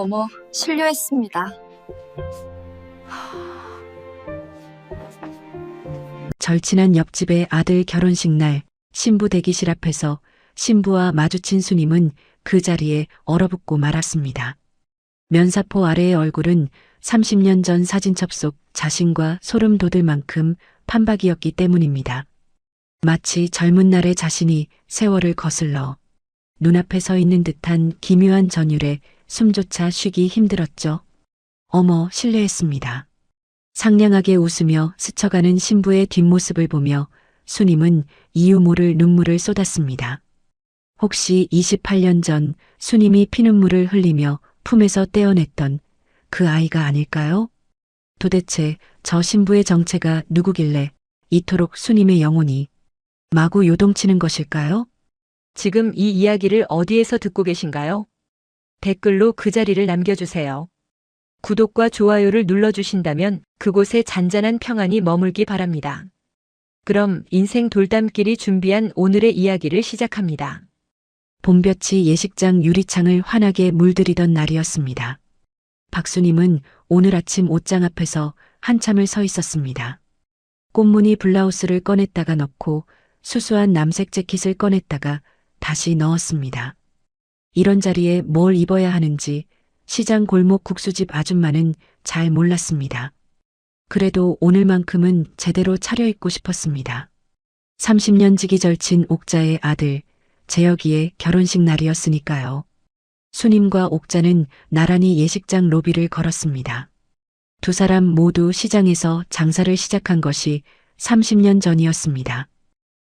어머, 실례했습니다. 절친한 옆집의 아들 결혼식 날 신부 대기실 앞에서 신부와 마주친 수님은 그 자리에 얼어붙고 말았습니다. 면사포 아래의 얼굴은 30년 전 사진첩 속 자신과 소름 돋을 만큼 판박이었기 때문입니다. 마치 젊은 날의 자신이 세월을 거슬러 눈앞에 서 있는 듯한 기묘한 전율에 숨조차 쉬기 힘들었죠. 어머, 실례했습니다. 상냥하게 웃으며 스쳐가는 신부의 뒷모습을 보며 수님은 이유 모를 눈물을 쏟았습니다. 혹시 28년 전 수님이 피눈물을 흘리며 품에서 떼어냈던 그 아이가 아닐까요? 도대체 저 신부의 정체가 누구길래 이토록 수님의 영혼이 마구 요동치는 것일까요? 지금 이 이야기를 어디에서 듣고 계신가요? 댓글로 그 자리를 남겨주세요. 구독과 좋아요를 눌러주신다면 그곳에 잔잔한 평안이 머물기 바랍니다. 그럼 인생 돌담길이 준비한 오늘의 이야기를 시작합니다. 봄볕이 예식장 유리창을 환하게 물들이던 날이었습니다. 박수님은 오늘 아침 옷장 앞에서 한참을 서 있었습니다. 꽃무늬 블라우스를 꺼냈다가 넣고 수수한 남색 재킷을 꺼냈다가 다시 넣었습니다. 이런 자리에 뭘 입어야 하는지 시장 골목 국수집 아줌마는 잘 몰랐습니다. 그래도 오늘만큼은 제대로 차려입고 싶었습니다. 30년 지기 절친 옥자의 아들 재혁이의 결혼식 날이었으니까요. 수님과 옥자는 나란히 예식장 로비를 걸었습니다. 두 사람 모두 시장에서 장사를 시작한 것이 30년 전이었습니다.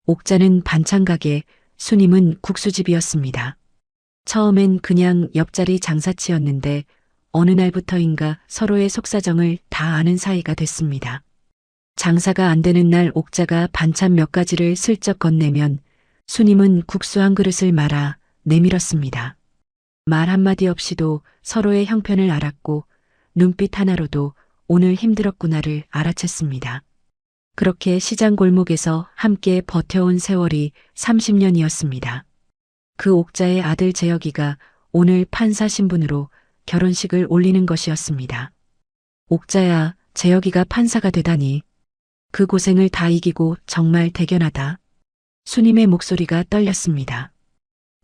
옥자는 반찬가게, 수님은 국수집이었습니다. 처음엔 그냥 옆자리 장사치였는데 어느 날부터인가 서로의 속사정을 다 아는 사이가 됐습니다. 장사가 안 되는 날 옥자가 반찬 몇 가지를 슬쩍 건네면 수님은 국수 한 그릇을 말아 내밀었습니다. 말 한마디 없이도 서로의 형편을 알았고 눈빛 하나로도 오늘 힘들었구나를 알아챘습니다. 그렇게 시장 골목에서 함께 버텨온 세월이 30년이었습니다. 그 옥자의 아들 재혁이가 오늘 판사 신분으로 결혼식을 올리는 것이었습니다. 옥자야, 재혁이가 판사가 되다니. 그 고생을 다 이기고 정말 대견하다. 수님의 목소리가 떨렸습니다.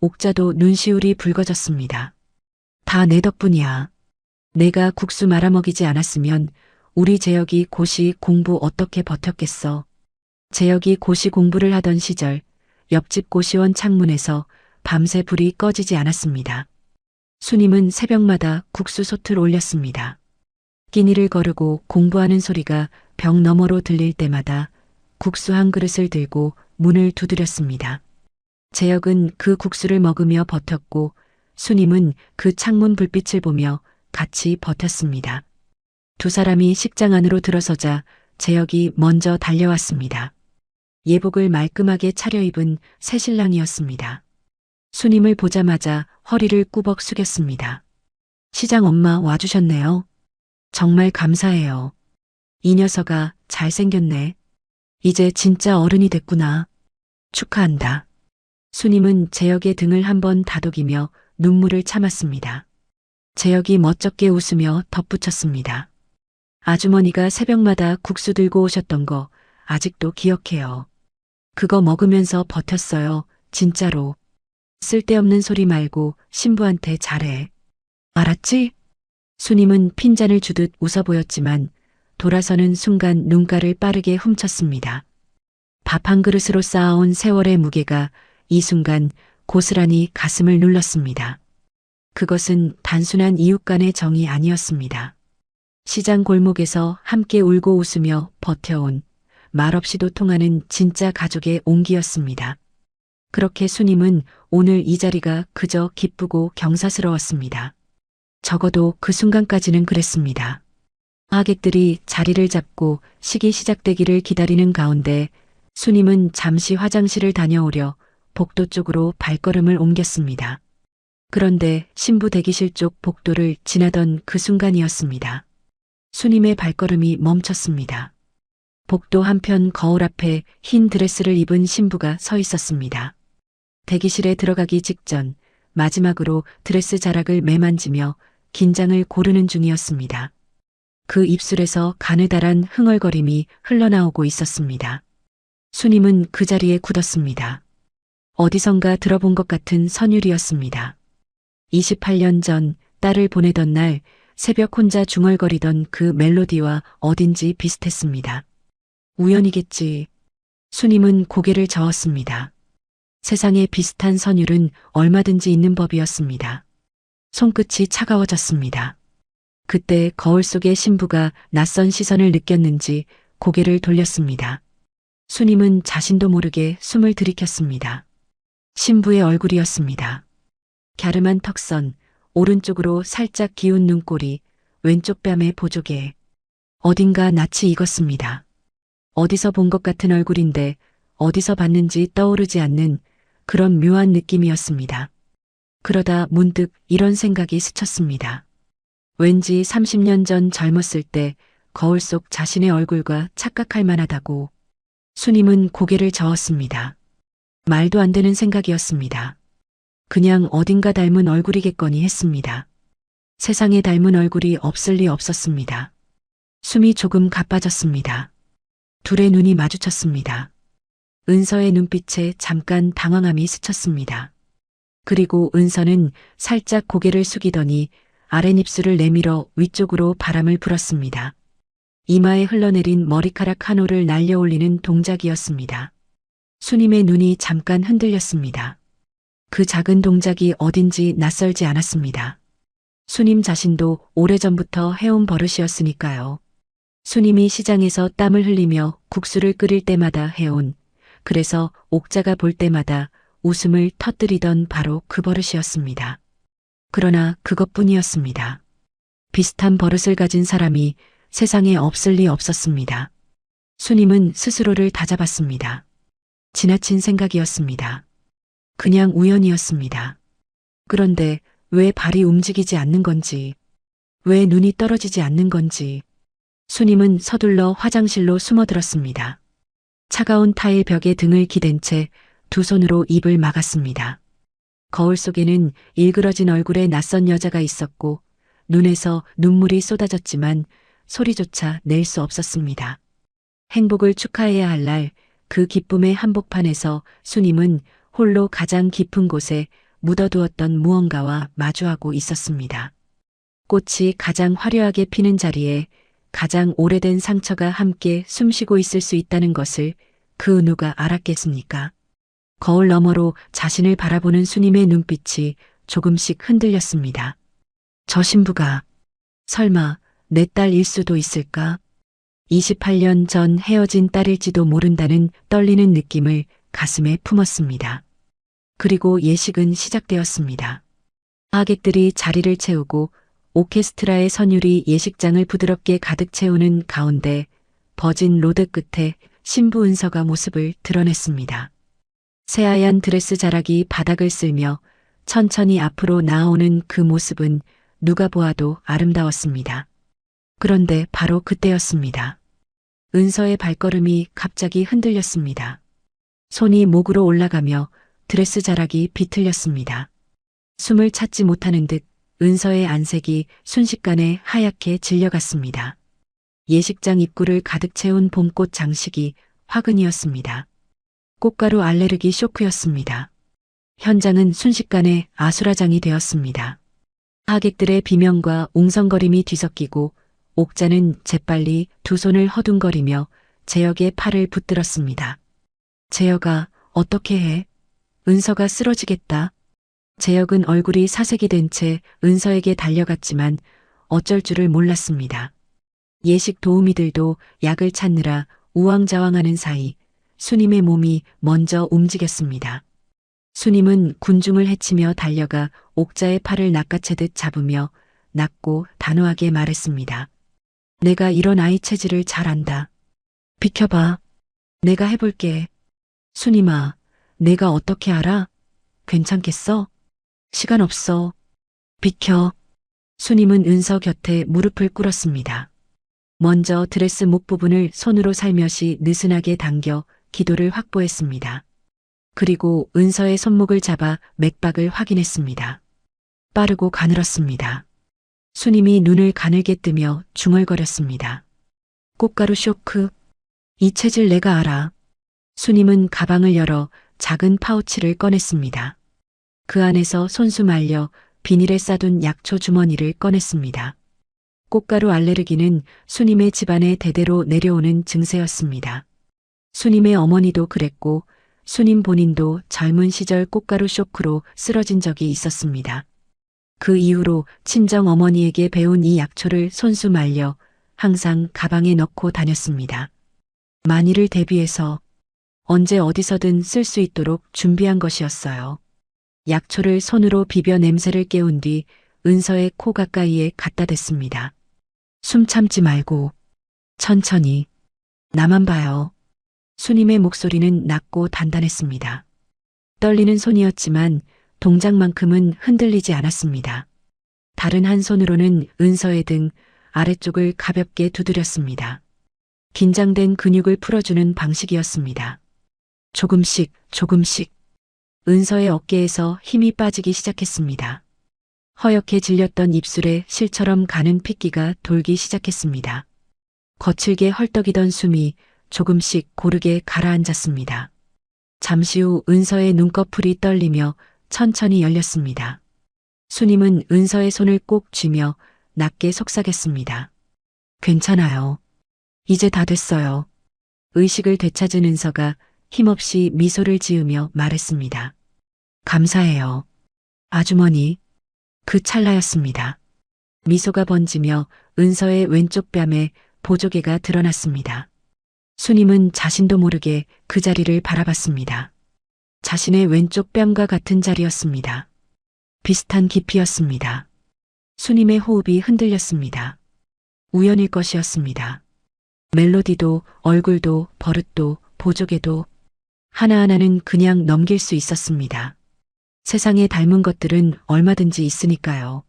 옥자도 눈시울이 붉어졌습니다. 다 내 덕분이야. 내가 국수 말아먹이지 않았으면 우리 재혁이 고시 공부 어떻게 버텼겠어. 재혁이 고시 공부를 하던 시절 옆집 고시원 창문에서 밤새 불이 꺼지지 않았습니다. 수님은 새벽마다 국수 솥을 올렸습니다. 끼니를 거르고 공부하는 소리가 벽 너머로 들릴 때마다 국수 한 그릇을 들고 문을 두드렸습니다. 재혁은 그 국수를 먹으며 버텼고 수님은 그 창문 불빛을 보며 같이 버텼습니다. 두 사람이 식장 안으로 들어서자 재혁이 먼저 달려왔습니다. 예복을 말끔하게 차려입은 새신랑이었습니다. 수님을 보자마자 허리를 꾸벅 숙였습니다. 시장 엄마 와주셨네요. 정말 감사해요. 이 녀석아 잘생겼네. 이제 진짜 어른이 됐구나. 축하한다. 수님은 재혁의 등을 한번 다독이며 눈물을 참았습니다. 재혁이 멋쩍게 웃으며 덧붙였습니다. 아주머니가 새벽마다 국수 들고 오셨던 거 아직도 기억해요. 그거 먹으면서 버텼어요. 진짜로. 쓸데없는 소리 말고 신부한테 잘해. 알았지? 수님은 핀잔을 주듯 웃어 보였지만 돌아서는 순간 눈가를 빠르게 훔쳤습니다. 밥 한 그릇으로 쌓아온 세월의 무게가 이 순간 고스란히 가슴을 눌렀습니다. 그것은 단순한 이웃 간의 정이 아니었습니다. 시장 골목에서 함께 울고 웃으며 버텨온 말없이도 통하는 진짜 가족의 온기였습니다. 그렇게 수님은 오늘 이 자리가 그저 기쁘고 경사스러웠습니다. 적어도 그 순간까지는 그랬습니다. 하객들이 자리를 잡고 식이 시작되기를 기다리는 가운데 수님은 잠시 화장실을 다녀오려 복도 쪽으로 발걸음을 옮겼습니다. 그런데 신부 대기실 쪽 복도를 지나던 그 순간이었습니다. 수님의 발걸음이 멈췄습니다. 복도 한편 거울 앞에 흰 드레스를 입은 신부가 서 있었습니다. 대기실에 들어가기 직전 마지막으로 드레스 자락을 매만지며 긴장을 고르는 중이었습니다. 그 입술에서 가느다란 흥얼거림이 흘러나오고 있었습니다. 수님은 그 자리에 굳었습니다. 어디선가 들어본 것 같은 선율이었습니다. 28년 전 딸을 보내던 날 새벽 혼자 중얼거리던 그 멜로디와 어딘지 비슷했습니다. 우연이겠지. 수님은 고개를 저었습니다. 세상에 비슷한 선율은 얼마든지 있는 법이었습니다. 손끝이 차가워졌습니다. 그때 거울 속의 신부가 낯선 시선을 느꼈는지 고개를 돌렸습니다. 수님은 자신도 모르게 숨을 들이켰습니다. 신부의 얼굴이었습니다. 갸름한 턱선, 오른쪽으로 살짝 기운 눈꼬리, 왼쪽 뺨에 보조개. 어딘가 낯이 익었습니다. 어디서 본 것 같은 얼굴인데 어디서 봤는지 떠오르지 않는 그런 묘한 느낌이었습니다. 그러다 문득 이런 생각이 스쳤습니다. 왠지 30년 전 젊었을 때 거울 속 자신의 얼굴과 착각할 만하다고. 수님은 고개를 저었습니다. 말도 안 되는 생각이었습니다. 그냥 어딘가 닮은 얼굴이겠거니 했습니다. 세상에 닮은 얼굴이 없을 리 없었습니다. 숨이 조금 가빠졌습니다. 둘의 눈이 마주쳤습니다. 은서의 눈빛에 잠깐 당황함이 스쳤습니다. 그리고 은서는 살짝 고개를 숙이더니 아랫입술을 내밀어 위쪽으로 바람을 불었습니다. 이마에 흘러내린 머리카락 한 올을 날려올리는 동작이었습니다. 수님의 눈이 잠깐 흔들렸습니다. 그 작은 동작이 어딘지 낯설지 않았습니다. 수님 자신도 오래전부터 해온 버릇이었으니까요. 수님이 시장에서 땀을 흘리며 국수를 끓일 때마다 해온, 그래서 옥자가 볼 때마다 웃음을 터뜨리던 바로 그 버릇이었습니다. 그러나 그것뿐이었습니다. 비슷한 버릇을 가진 사람이 세상에 없을 리 없었습니다. 수님은 스스로를 다잡았습니다. 지나친 생각이었습니다. 그냥 우연이었습니다. 그런데 왜 발이 움직이지 않는 건지, 왜 눈이 떨어지지 않는 건지. 수님은 서둘러 화장실로 숨어들었습니다. 차가운 타일 벽에 등을 기댄 채 두 손으로 입을 막았습니다. 거울 속에는 일그러진 얼굴의 낯선 여자가 있었고 눈에서 눈물이 쏟아졌지만 소리조차 낼 수 없었습니다. 행복을 축하해야 할 날 그 기쁨의 한복판에서 수님은 홀로 가장 깊은 곳에 묻어두었던 무언가와 마주하고 있었습니다. 꽃이 가장 화려하게 피는 자리에 가장 오래된 상처가 함께 숨쉬고 있을 수 있다는 것을 그 누가 알았겠습니까? 거울 너머로 자신을 바라보는 수님의 눈빛이 조금씩 흔들렸습니다. 저 신부가 설마 내 딸일 수도 있을까? 28년 전 헤어진 딸일지도 모른다는 떨리는 느낌을 가슴에 품었습니다. 그리고 예식은 시작되었습니다. 하객들이 자리를 채우고 오케스트라의 선율이 예식장을 부드럽게 가득 채우는 가운데 버진 로드 끝에 신부 은서가 모습을 드러냈습니다. 새하얀 드레스 자락이 바닥을 쓸며 천천히 앞으로 나아오는 그 모습은 누가 보아도 아름다웠습니다. 그런데 바로 그때였습니다. 은서의 발걸음이 갑자기 흔들렸습니다. 손이 목으로 올라가며 드레스 자락이 비틀렸습니다. 숨을 찾지 못하는 듯 은서의 안색이 순식간에 하얗게 질려갔습니다. 예식장 입구를 가득 채운 봄꽃 장식이 화근이었습니다. 꽃가루 알레르기 쇼크였습니다. 현장은 순식간에 아수라장이 되었습니다. 하객들의 비명과 웅성거림이 뒤섞이고 옥자는 재빨리 두 손을 허둥거리며 재혁의 팔을 붙들었습니다. 재혁아, 어떻게 해? 은서가 쓰러지겠다. 재혁은 얼굴이 사색이 된 채 은서에게 달려갔지만 어쩔 줄을 몰랐습니다. 예식 도우미들도 약을 찾느라 우왕좌왕하는 사이 수님의 몸이 먼저 움직였습니다. 수님은 군중을 헤치며 달려가 옥자의 팔을 낚아채듯 잡으며 낮고 단호하게 말했습니다. 내가 이런 아이 체질을 잘 안다. 비켜봐. 내가 해볼게. 수님아, 내가 어떻게 알아? 괜찮겠어? 시간 없어. 비켜. 수님은 은서 곁에 무릎을 꿇었습니다. 먼저 드레스 목 부분을 손으로 살며시 느슨하게 당겨 기도를 확보했습니다. 그리고 은서의 손목을 잡아 맥박을 확인했습니다. 빠르고 가늘었습니다. 수님이 눈을 가늘게 뜨며 중얼거렸습니다. 꽃가루 쇼크. 이 체질 내가 알아. 수님은 가방을 열어 작은 파우치를 꺼냈습니다. 그 안에서 손수 말려 비닐에 싸둔 약초 주머니를 꺼냈습니다. 꽃가루 알레르기는 수님의 집안에 대대로 내려오는 증세였습니다. 수님의 어머니도 그랬고 수님 본인도 젊은 시절 꽃가루 쇼크로 쓰러진 적이 있었습니다. 그 이후로 친정 어머니에게 배운 이 약초를 손수 말려 항상 가방에 넣고 다녔습니다. 만일을 대비해서 언제 어디서든 쓸 수 있도록 준비한 것이었어요. 약초를 손으로 비벼 냄새를 깨운 뒤 은서의 코 가까이에 갖다 댔습니다. 숨 참지 말고 천천히. 나만 봐요. 수님의 목소리는 낮고 단단했습니다. 떨리는 손이었지만 동작만큼은 흔들리지 않았습니다. 다른 한 손으로는 은서의 등 아래쪽을 가볍게 두드렸습니다. 긴장된 근육을 풀어주는 방식이었습니다. 조금씩 조금씩 은서의 어깨에서 힘이 빠지기 시작했습니다. 허옇게 질렸던 입술에 실처럼 가는 핏기가 돌기 시작했습니다. 거칠게 헐떡이던 숨이 조금씩 고르게 가라앉았습니다. 잠시 후 은서의 눈꺼풀이 떨리며 천천히 열렸습니다. 수님은 은서의 손을 꼭 쥐며 낮게 속삭였습니다. 괜찮아요. 이제 다 됐어요. 의식을 되찾은 은서가 힘없이 미소를 지으며 말했습니다. 감사해요. 아주머니. 그 찰나였습니다. 미소가 번지며 은서의 왼쪽 뺨에 보조개가 드러났습니다. 수님은 자신도 모르게 그 자리를 바라봤습니다. 자신의 왼쪽 뺨과 같은 자리였습니다. 비슷한 깊이였습니다. 수님의 호흡이 흔들렸습니다. 우연일 것이었습니다. 멜로디도 얼굴도 버릇도 보조개도 하나하나는 그냥 넘길 수 있었습니다. 세상에 닮은 것들은 얼마든지 있으니까요.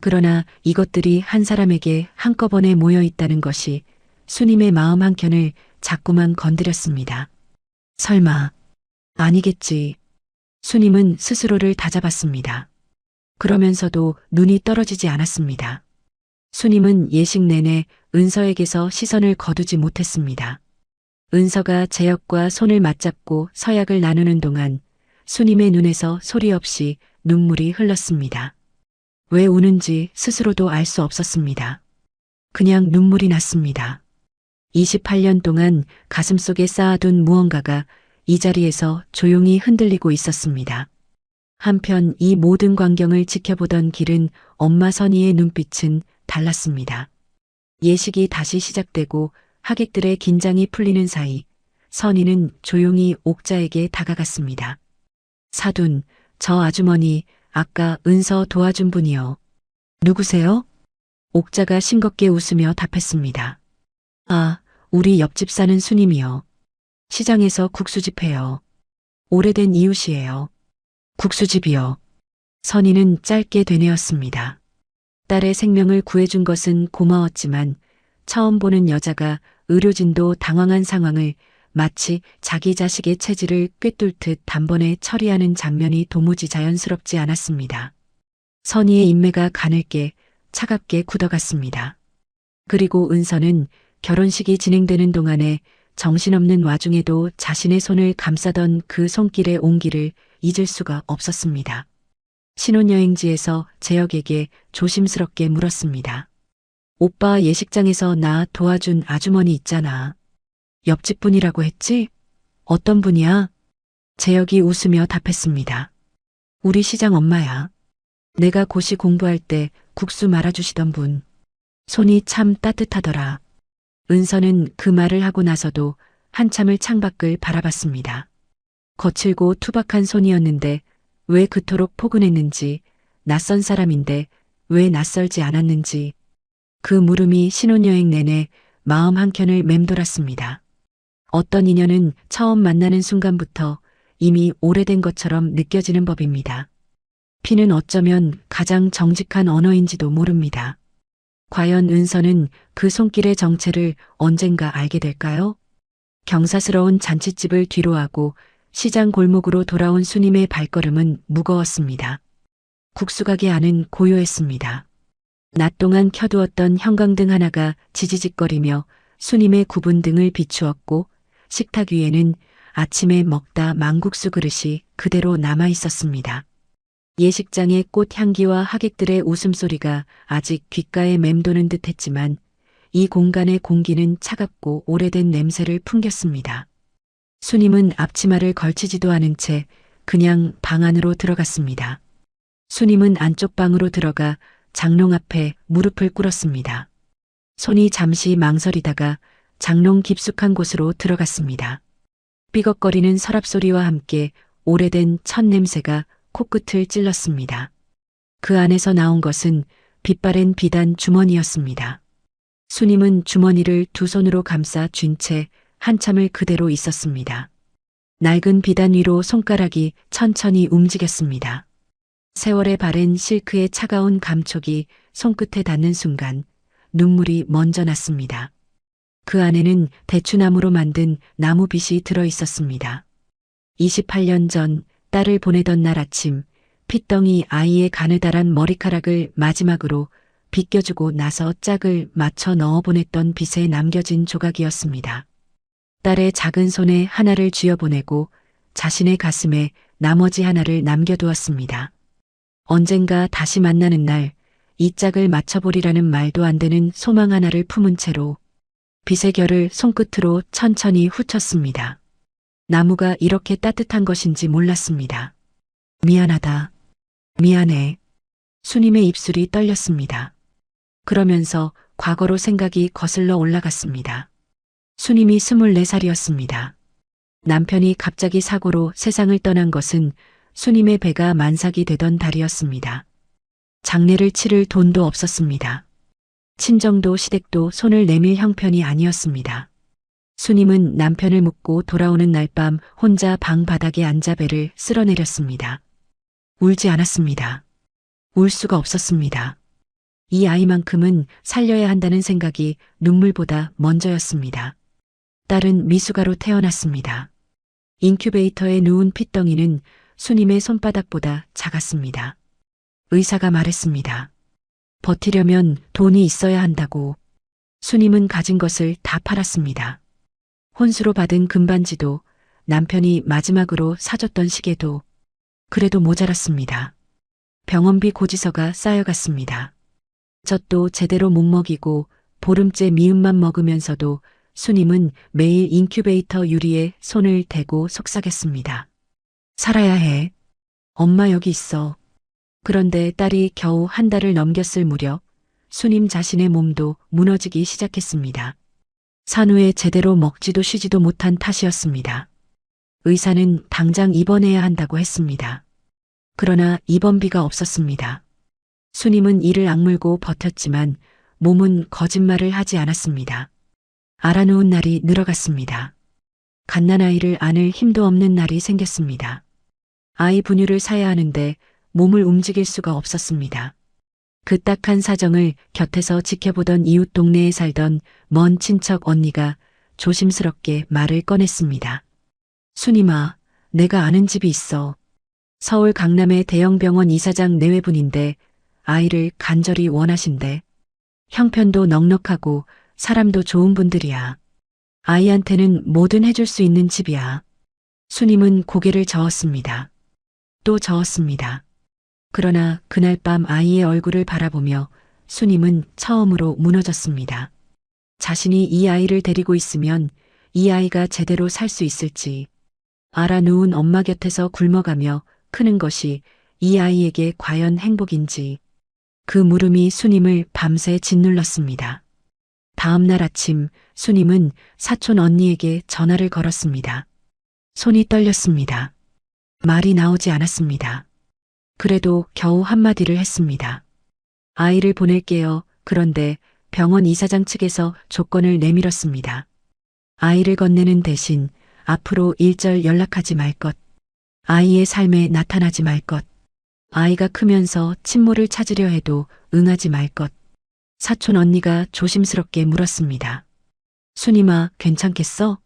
그러나 이것들이 한 사람에게 한꺼번에 모여 있다는 것이 수님의 마음 한켠을 자꾸만 건드렸습니다. 설마, 아니겠지. 수님은 스스로를 다잡았습니다. 그러면서도 눈이 떨어지지 않았습니다. 수님은 예식 내내 은서에게서 시선을 거두지 못했습니다. 은서가 제역과 손을 맞잡고 서약을 나누는 동안 수님의 눈에서 소리 없이 눈물이 흘렀습니다. 왜 우는지 스스로도 알 수 없었습니다. 그냥 눈물이 났습니다. 28년 동안 가슴속에 쌓아둔 무언가가 이 자리에서 조용히 흔들리고 있었습니다. 한편 이 모든 광경을 지켜보던 길은 엄마 선희의 눈빛은 달랐습니다. 예식이 다시 시작되고 하객들의 긴장이 풀리는 사이 선희는 조용히 옥자에게 다가갔습니다. 사돈, 저 아주머니 아까 은서 도와준 분이요. 누구세요? 옥자가 싱겁게 웃으며 답했습니다. 아, 우리 옆집 사는 수님이요. 시장에서 국수집 해요. 오래된 이웃이에요. 국수집이요. 선희는 짧게 되뇌었습니다. 딸의 생명을 구해준 것은 고마웠지만 처음 보는 여자가 의료진도 당황한 상황을 마치 자기 자식의 체질을 꿰뚫듯 단번에 처리하는 장면이 도무지 자연스럽지 않았습니다. 선희의 인매가 가늘게 차갑게 굳어갔습니다. 그리고 은서는 결혼식이 진행되는 동안에 정신없는 와중에도 자신의 손을 감싸던 그 손길의 온기를 잊을 수가 없었습니다. 신혼여행지에서 재혁에게 조심스럽게 물었습니다. 오빠 예식장에서 나 도와준 아주머니 있잖아. 옆집 분이라고 했지? 어떤 분이야? 재혁이 웃으며 답했습니다. 우리 시장 엄마야. 내가 고시 공부할 때 국수 말아주시던 분. 손이 참 따뜻하더라. 은서는 그 말을 하고 나서도 한참을 창밖을 바라봤습니다. 거칠고 투박한 손이었는데 왜 그토록 포근했는지, 낯선 사람인데 왜 낯설지 않았는지, 그 물음이 신혼여행 내내 마음 한켠을 맴돌았습니다. 어떤 인연은 처음 만나는 순간부터 이미 오래된 것처럼 느껴지는 법입니다. 피는 어쩌면 가장 정직한 언어인지도 모릅니다. 과연 은서는 그 손길의 정체를 언젠가 알게 될까요? 경사스러운 잔칫집을 뒤로하고 시장 골목으로 돌아온 수님의 발걸음은 무거웠습니다. 국수가게 안은 고요했습니다. 낮 동안 켜두었던 형광등 하나가 지지직거리며 수님의 굽은 등을 비추었고 식탁 위에는 아침에 먹다 망국수 그릇이 그대로 남아 있었습니다. 예식장의 꽃 향기와 하객들의 웃음소리가 아직 귓가에 맴도는 듯했지만 이 공간의 공기는 차갑고 오래된 냄새를 풍겼습니다. 수님은 앞치마를 걸치지도 않은 채 그냥 방 안으로 들어갔습니다. 수님은 안쪽 방으로 들어가 장롱 앞에 무릎을 꿇었습니다. 손이 잠시 망설이다가 장롱 깊숙한 곳으로 들어갔습니다. 삐걱거리는 서랍 소리와 함께 오래된 첫 냄새가 코끝을 찔렀습니다. 그 안에서 나온 것은 빛바랜 비단 주머니였습니다. 수님은 주머니를 두 손으로 감싸 쥔 채 한참을 그대로 있었습니다. 낡은 비단 위로 손가락이 천천히 움직였습니다. 세월에 바랜 실크의 차가운 감촉이 손끝에 닿는 순간 눈물이 먼저 났습니다. 그 안에는 대추나무로 만든 나무빗이 들어 있었습니다. 28년 전 딸을 보내던 날 아침 핏덩이 아이의 가느다란 머리카락을 마지막으로 빗겨주고 나서 짝을 맞춰 넣어 보냈던 빗에 남겨진 조각이었습니다. 딸의 작은 손에 하나를 쥐어보내고 자신의 가슴에 나머지 하나를 남겨두었습니다. 언젠가 다시 만나는 날 이 짝을 맞춰보리라는 말도 안 되는 소망 하나를 품은 채로 빗의 결을 손끝으로 천천히 훑었습니다. 나무가 이렇게 따뜻한 것인지 몰랐습니다. 미안하다. 미안해. 수님의 입술이 떨렸습니다. 그러면서 과거로 생각이 거슬러 올라갔습니다. 수님이 24살이었습니다. 남편이 갑자기 사고로 세상을 떠난 것은 수님의 배가 만삭이 되던 달이었습니다. 장례를 치를 돈도 없었습니다. 친정도 시댁도 손을 내밀 형편이 아니었습니다. 수님은 남편을 묻고 돌아오는 날 밤 혼자 방 바닥에 앉아 배를 쓸어내렸습니다. 울지 않았습니다. 울 수가 없었습니다. 이 아이만큼은 살려야 한다는 생각이 눈물보다 먼저였습니다. 딸은 미숙아로 태어났습니다. 인큐베이터에 누운 핏덩이는 수님의 손바닥보다 작았습니다. 의사가 말했습니다. 버티려면 돈이 있어야 한다고. 수님은 가진 것을 다 팔았습니다. 혼수로 받은 금반지도 남편이 마지막으로 사줬던 시계도 그래도 모자랐습니다. 병원비 고지서가 쌓여갔습니다. 젖도 제대로 못 먹이고 보름째 미음만 먹으면서도 수님은 매일 인큐베이터 유리에 손을 대고 속삭였습니다. 살아야 해. 엄마 여기 있어. 그런데 딸이 겨우 한 달을 넘겼을 무렵 수님 자신의 몸도 무너지기 시작했습니다. 산후에 제대로 먹지도 쉬지도 못한 탓이었습니다. 의사는 당장 입원해야 한다고 했습니다. 그러나 입원비가 없었습니다. 수님은 이를 악물고 버텼지만 몸은 거짓말을 하지 않았습니다. 알아누운 날이 늘어갔습니다. 갓난아이를 안을 힘도 없는 날이 생겼습니다. 아이 분유를 사야 하는데 몸을 움직일 수가 없었습니다. 그 딱한 사정을 곁에서 지켜보던 이웃 동네에 살던 먼 친척 언니가 조심스럽게 말을 꺼냈습니다. 수님아, 내가 아는 집이 있어. 서울 강남의 대형 병원 이사장 내외분인데 아이를 간절히 원하신대. 형편도 넉넉하고 사람도 좋은 분들이야. 아이한테는 뭐든 해줄 수 있는 집이야. 수님은 고개를 저었습니다. 또 저었습니다. 그러나 그날 밤 아이의 얼굴을 바라보며 수님은 처음으로 무너졌습니다. 자신이 이 아이를 데리고 있으면 이 아이가 제대로 살 수 있을지, 알아 누운 엄마 곁에서 굶어가며 크는 것이 이 아이에게 과연 행복인지, 그 물음이 수님을 밤새 짓눌렀습니다. 다음 날 아침 수님은 사촌 언니에게 전화를 걸었습니다. 손이 떨렸습니다. 말이 나오지 않았습니다. 그래도 겨우 한마디를 했습니다. 아이를 보낼게요. 그런데 병원 이사장 측에서 조건을 내밀었습니다. 아이를 건네는 대신 앞으로 일절 연락하지 말 것, 아이의 삶에 나타나지 말 것, 아이가 크면서 친모를 찾으려 해도 응하지 말 것. 사촌 언니가 조심스럽게 물었습니다. 수님아, 괜찮겠어?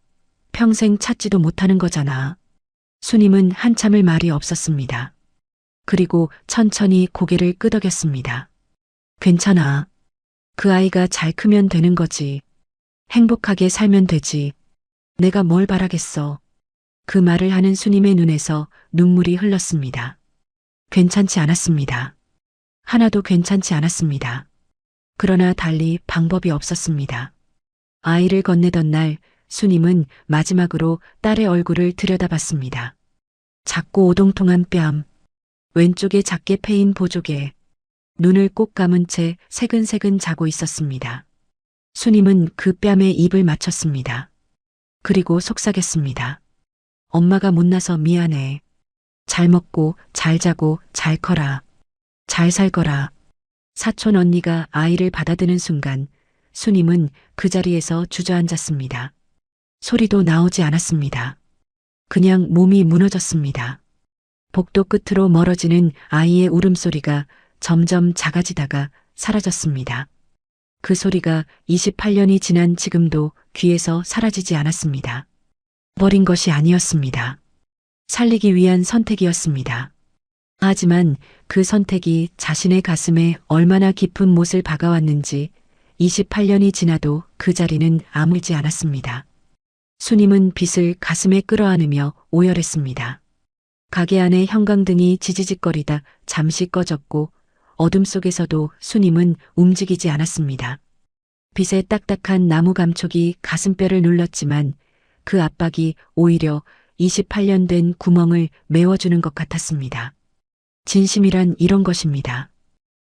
평생 찾지도 못하는 거잖아. 수님은 한참을 말이 없었습니다. 그리고 천천히 고개를 끄덕였습니다. 괜찮아. 그 아이가 잘 크면 되는 거지. 행복하게 살면 되지. 내가 뭘 바라겠어. 그 말을 하는 수님의 눈에서 눈물이 흘렀습니다. 괜찮지 않았습니다. 하나도 괜찮지 않았습니다. 그러나 달리 방법이 없었습니다. 아이를 건네던 날 수님은 마지막으로 딸의 얼굴을 들여다봤습니다. 작고 오동통한 뺨, 왼쪽에 작게 패인 보조개, 눈을 꼭 감은 채 새근새근 자고 있었습니다. 수님은 그 뺨에 입을 맞췄습니다. 그리고 속삭였습니다. 엄마가 못나서 미안해. 잘 먹고 잘 자고 잘 커라. 잘 살 거라. 사촌 언니가 아이를 받아드는 순간 수님은 그 자리에서 주저앉았습니다. 소리도 나오지 않았습니다. 그냥 몸이 무너졌습니다. 복도 끝으로 멀어지는 아이의 울음소리가 점점 작아지다가 사라졌습니다. 그 소리가 28년이 지난 지금도 귀에서 사라지지 않았습니다. 버린 것이 아니었습니다. 살리기 위한 선택이었습니다. 하지만 그 선택이 자신의 가슴에 얼마나 깊은 못을 박아왔는지 28년이 지나도 그 자리는 아물지 않았습니다. 수님은 빛을 가슴에 끌어안으며 오열했습니다. 가게 안의 형광등이 지지직거리다 잠시 꺼졌고 어둠 속에서도 수님은 움직이지 않았습니다. 빛의 딱딱한 나무 감촉이 가슴뼈를 눌렀지만 그 압박이 오히려 28년 된 구멍을 메워주는 것 같았습니다. 진심이란 이런 것입니다.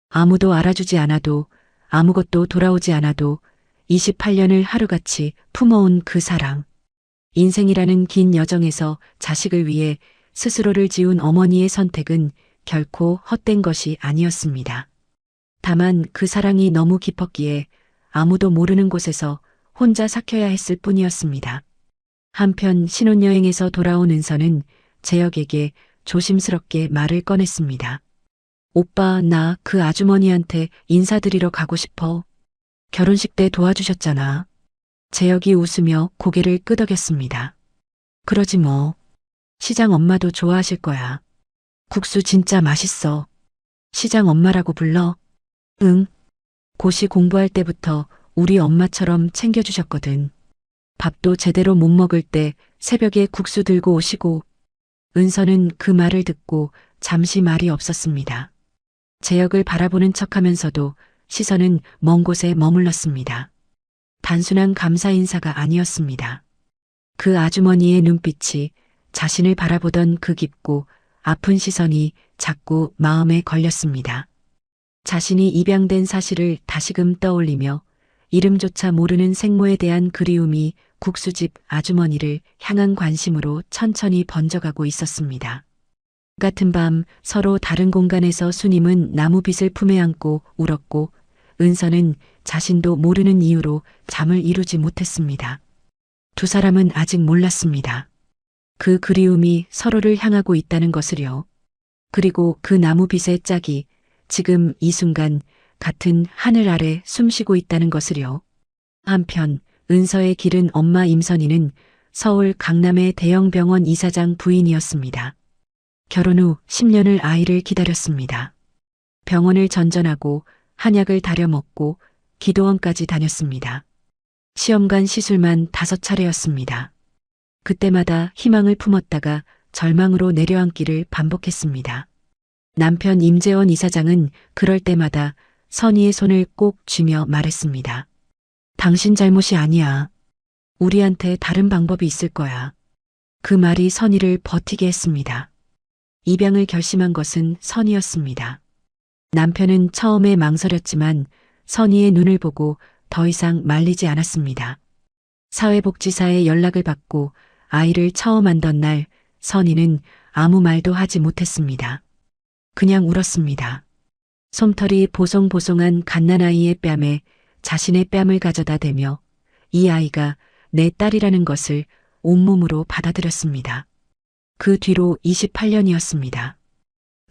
아무도 알아주지 않아도 아무것도 돌아오지 않아도 28년을 하루같이 품어온 그 사랑. 인생이라는 긴 여정에서 자식을 위해 스스로를 지운 어머니의 선택은 결코 헛된 것이 아니었습니다. 다만 그 사랑이 너무 깊었기에 아무도 모르는 곳에서 혼자 삭혀야 했을 뿐이었습니다. 한편 신혼여행에서 돌아온 은서는 재혁에게 조심스럽게 말을 꺼냈습니다. 오빠, 나 그 아주머니한테 인사드리러 가고 싶어. 결혼식 때 도와주셨잖아. 재혁이 웃으며 고개를 끄덕였습니다. 그러지 뭐. 시장 엄마도 좋아하실 거야. 국수 진짜 맛있어. 시장 엄마라고 불러? 응. 고시 공부할 때부터 우리 엄마처럼 챙겨주셨거든. 밥도 제대로 못 먹을 때 새벽에 국수 들고 오시고. 은서는 그 말을 듣고 잠시 말이 없었습니다. 재혁을 바라보는 척하면서도 시선은 먼 곳에 머물렀습니다. 단순한 감사 인사가 아니었습니다. 그 아주머니의 눈빛이 자신을 바라보던 그 깊고 아픈 시선이 자꾸 마음에 걸렸습니다. 자신이 입양된 사실을 다시금 떠올리며 이름조차 모르는 생모에 대한 그리움이 국수집 아주머니를 향한 관심으로 천천히 번져가고 있었습니다. 같은 밤 서로 다른 공간에서 수님은 나무빛을 품에 안고 울었고 은서는 자신도 모르는 이유로 잠을 이루지 못했습니다. 두 사람은 아직 몰랐습니다. 그 그리움이 서로를 향하고 있다는 것을요. 그리고 그 나무빛의 짝이 지금 이 순간 같은 하늘 아래 숨쉬고 있다는 것을요. 한편 은서의 길은 엄마 임선희는 서울 강남의 대형 병원 이사장 부인이었습니다. 결혼 후 10년을 아이를 기다렸습니다. 병원을 전전하고 한약을 다려 먹고 기도원까지 다녔습니다. 시험관 시술만 5차례였습니다. 그때마다 희망을 품었다가 절망으로 내려앉기를 반복했습니다. 남편 임재원 이사장은 그럴 때마다 선희의 손을 꼭 쥐며 말했습니다. 당신 잘못이 아니야. 우리한테 다른 방법이 있을 거야. 그 말이 선희를 버티게 했습니다. 입양을 결심한 것은 선희였습니다. 남편은 처음에 망설였지만 선희의 눈을 보고 더 이상 말리지 않았습니다. 사회복지사에 연락을 받고 아이를 처음 안던 날 선희는 아무 말도 하지 못했습니다. 그냥 울었습니다. 솜털이 보송보송한 갓난아이의 뺨에 자신의 뺨을 가져다 대며 이 아이가 내 딸이라는 것을 온몸으로 받아들였습니다. 그 뒤로 28년이었습니다.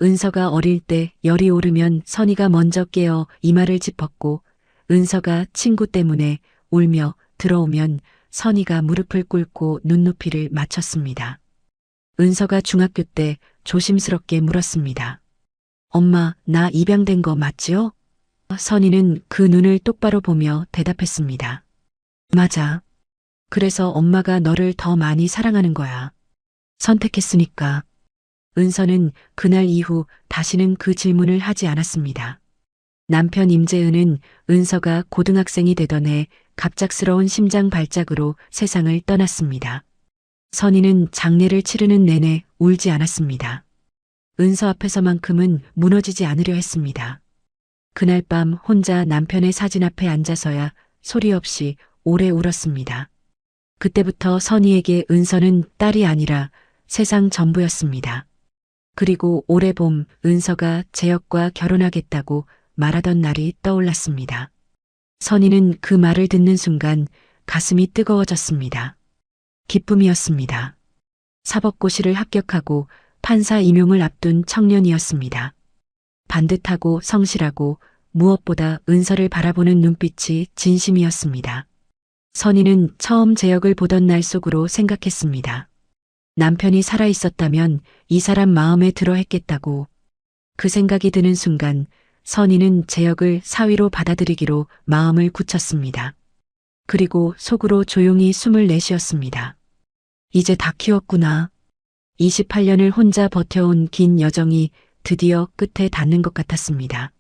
은서가 어릴 때 열이 오르면 선희가 먼저 깨어 이마를 짚었고 은서가 친구 때문에 울며 들어오면 선희가 무릎을 꿇고 눈높이를 맞췄습니다. 은서가 중학교 때 조심스럽게 물었습니다. 엄마, 나 입양된 거 맞지요? 선희는 그 눈을 똑바로 보며 대답했습니다. 맞아. 그래서 엄마가 너를 더 많이 사랑하는 거야. 선택했으니까. 은서는 그날 이후 다시는 그 질문을 하지 않았습니다. 남편 임재은은 은서가 고등학생이 되던 해 갑작스러운 심장 발작으로 세상을 떠났습니다. 선희는 장례를 치르는 내내 울지 않았습니다. 은서 앞에서만큼은 무너지지 않으려 했습니다. 그날 밤 혼자 남편의 사진 앞에 앉아서야 소리 없이 오래 울었습니다. 그때부터 선희에게 은서는 딸이 아니라 세상 전부였습니다. 그리고 올해 봄 은서가 재혁과 결혼하겠다고 말하던 날이 떠올랐습니다. 선희는 그 말을 듣는 순간 가슴이 뜨거워졌습니다. 기쁨이었습니다. 사법고시를 합격하고 판사 임용을 앞둔 청년이었습니다. 반듯하고 성실하고 무엇보다 은서를 바라보는 눈빛이 진심이었습니다. 선희는 처음 재혁을 보던 날 속으로 생각했습니다. 남편이 살아있었다면 이 사람 마음에 들어 했겠다고. 그 생각이 드는 순간 선희는 재혁을 사위로 받아들이기로 마음을 굳혔습니다. 그리고 속으로 조용히 숨을 내쉬었습니다. 이제 다 키웠구나. 28년을 혼자 버텨온 긴 여정이 드디어 끝에 닿는 것 같았습니다.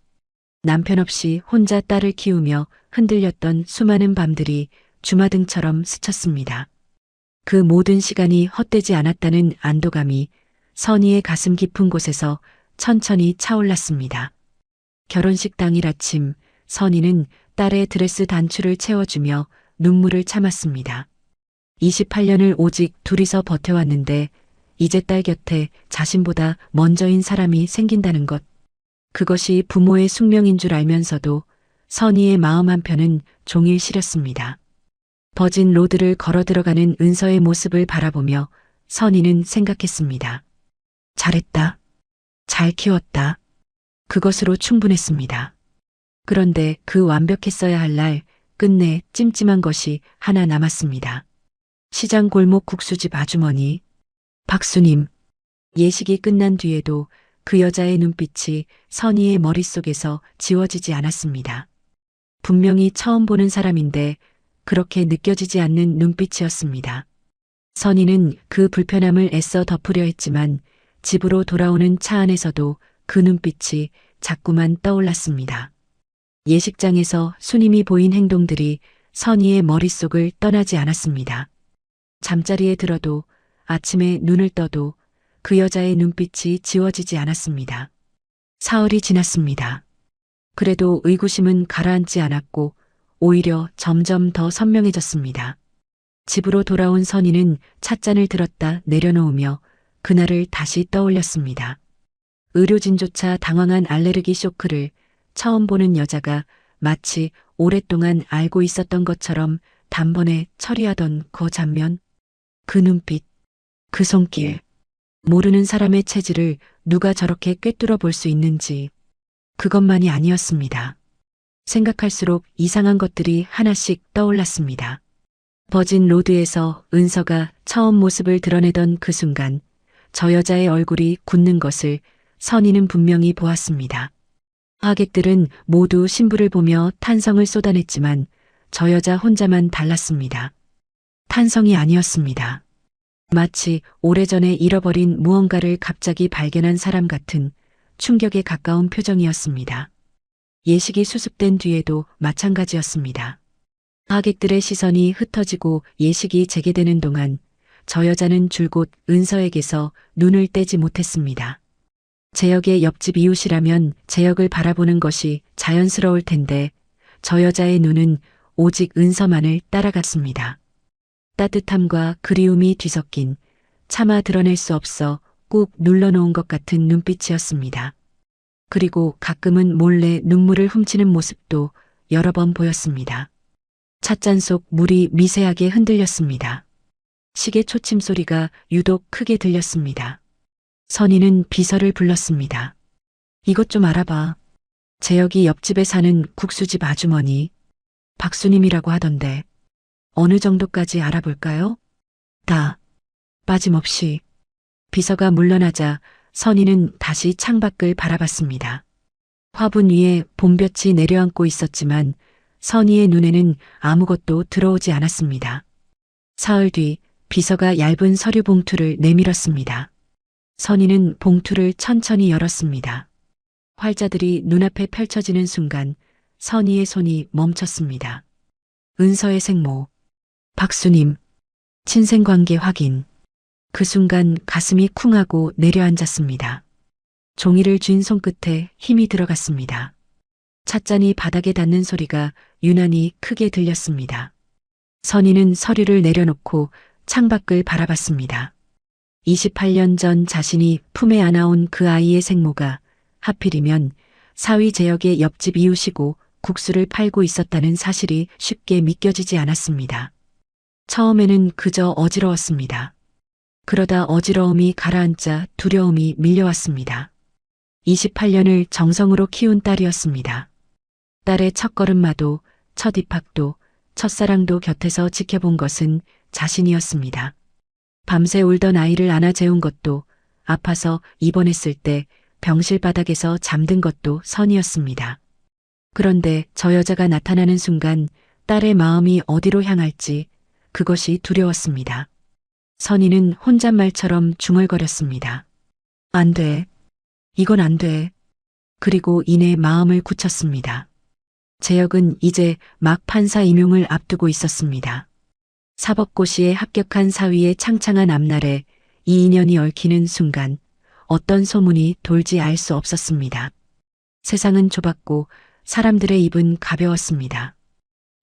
남편 없이 혼자 딸을 키우며 흔들렸던 수많은 밤들이 주마등처럼 스쳤습니다. 그 모든 시간이 헛되지 않았다는 안도감이 선희의 가슴 깊은 곳에서 천천히 차올랐습니다. 결혼식 당일 아침 선희는 딸의 드레스 단추를 채워주며 눈물을 참았습니다. 28년을 오직 둘이서 버텨왔는데 이제 딸 곁에 자신보다 먼저인 사람이 생긴다는 것. 그것이 부모의 숙명인 줄 알면서도 선희의 마음 한편은 종일 시렸습니다. 버진 로드를 걸어 들어가는 은서의 모습을 바라보며 선희는 생각했습니다. 잘했다. 잘 키웠다. 그것으로 충분했습니다. 그런데 그 완벽했어야 할 날 끝내 찜찜한 것이 하나 남았습니다. 시장 골목 국수집 아주머니 박수님. 예식이 끝난 뒤에도 그 여자의 눈빛이 선희의 머릿속에서 지워지지 않았습니다. 분명히 처음 보는 사람인데 그렇게 느껴지지 않는 눈빛이었습니다. 선희는 그 불편함을 애써 덮으려 했지만 집으로 돌아오는 차 안에서도 그 눈빛이 자꾸만 떠올랐습니다. 예식장에서 수님이 보인 행동들이 선희의 머릿속을 떠나지 않았습니다. 잠자리에 들어도 아침에 눈을 떠도 그 여자의 눈빛이 지워지지 않았습니다. 사흘이 지났습니다. 그래도 의구심은 가라앉지 않았고 오히려 점점 더 선명해졌습니다. 집으로 돌아온 선희는 찻잔을 들었다 내려놓으며 그날을 다시 떠올렸습니다. 의료진조차 당황한 알레르기 쇼크를 처음 보는 여자가 마치 오랫동안 알고 있었던 것처럼 단번에 처리하던 그 장면, 그 눈빛, 그 손길. 모르는 사람의 체질을 누가 저렇게 꿰뚫어 볼 수 있는지 그것만이 아니었습니다. 생각할수록 이상한 것들이 하나씩 떠올랐습니다. 버진 로드에서 은서가 처음 모습을 드러내던 그 순간 저 여자의 얼굴이 굳는 것을 선희는 분명히 보았습니다. 하객들은 모두 신부를 보며 탄성을 쏟아냈지만 저 여자 혼자만 달랐습니다. 탄성이 아니었습니다. 마치 오래전에 잃어버린 무언가를 갑자기 발견한 사람 같은 충격에 가까운 표정이었습니다. 예식이 수습된 뒤에도 마찬가지였습니다. 하객들의 시선이 흩어지고 예식이 재개되는 동안 저 여자는 줄곧 은서에게서 눈을 떼지 못했습니다. 재혁의 옆집 이웃이라면 재혁을 바라보는 것이 자연스러울 텐데 저 여자의 눈은 오직 은서만을 따라갔습니다. 따뜻함과 그리움이 뒤섞인 차마 드러낼 수 없어 꾹 눌러놓은 것 같은 눈빛이었습니다. 그리고 가끔은 몰래 눈물을 훔치는 모습도 여러 번 보였습니다. 찻잔 속 물이 미세하게 흔들렸습니다. 시계 초침 소리가 유독 크게 들렸습니다. 선희는 비서를 불렀습니다. 이것 좀 알아봐. 재혁이 옆집에 사는 국수집 아주머니 박수님이라고 하던데 어느 정도까지 알아볼까요? 다 빠짐없이. 비서가 물러나자 선희는 다시 창밖을 바라봤습니다. 화분 위에 봄볕이 내려앉고 있었지만 선희의 눈에는 아무것도 들어오지 않았습니다. 사흘 뒤 비서가 얇은 서류 봉투를 내밀었습니다. 선희는 봉투를 천천히 열었습니다. 활자들이 눈앞에 펼쳐지는 순간 선희의 손이 멈췄습니다. 은서의 생모, 박수님, 친생관계 확인. 그 순간 가슴이 쿵하고 내려앉았습니다. 종이를 쥔 손끝에 힘이 들어갔습니다. 찻잔이 바닥에 닿는 소리가 유난히 크게 들렸습니다. 선희는 서류를 내려놓고 창밖을 바라봤습니다. 28년 전 자신이 품에 안아온 그 아이의 생모가 하필이면 사위 제역의 옆집 이웃이고 국수를 팔고 있었다는 사실이 쉽게 믿겨지지 않았습니다. 처음에는 그저 어지러웠습니다. 그러다 어지러움이 가라앉자 두려움이 밀려왔습니다. 28년을 정성으로 키운 딸이었습니다. 딸의 첫걸음마도, 첫 입학도, 첫사랑도 곁에서 지켜본 것은 자신이었습니다. 밤새 울던 아이를 안아 재운 것도, 아파서 입원했을 때 병실 바닥에서 잠든 것도 선이었습니다. 그런데 저 여자가 나타나는 순간 딸의 마음이 어디로 향할지 그것이 두려웠습니다. 선희는 혼잣말처럼 중얼거렸습니다. 안 돼. 이건 안 돼. 그리고 이내 마음을 굳혔습니다. 재혁은 이제 막 판사 임용을 앞두고 있었습니다. 사법고시에 합격한 사위의 창창한 앞날에 이 인연이 얽히는 순간 어떤 소문이 돌지 알 수 없었습니다. 세상은 좁았고 사람들의 입은 가벼웠습니다.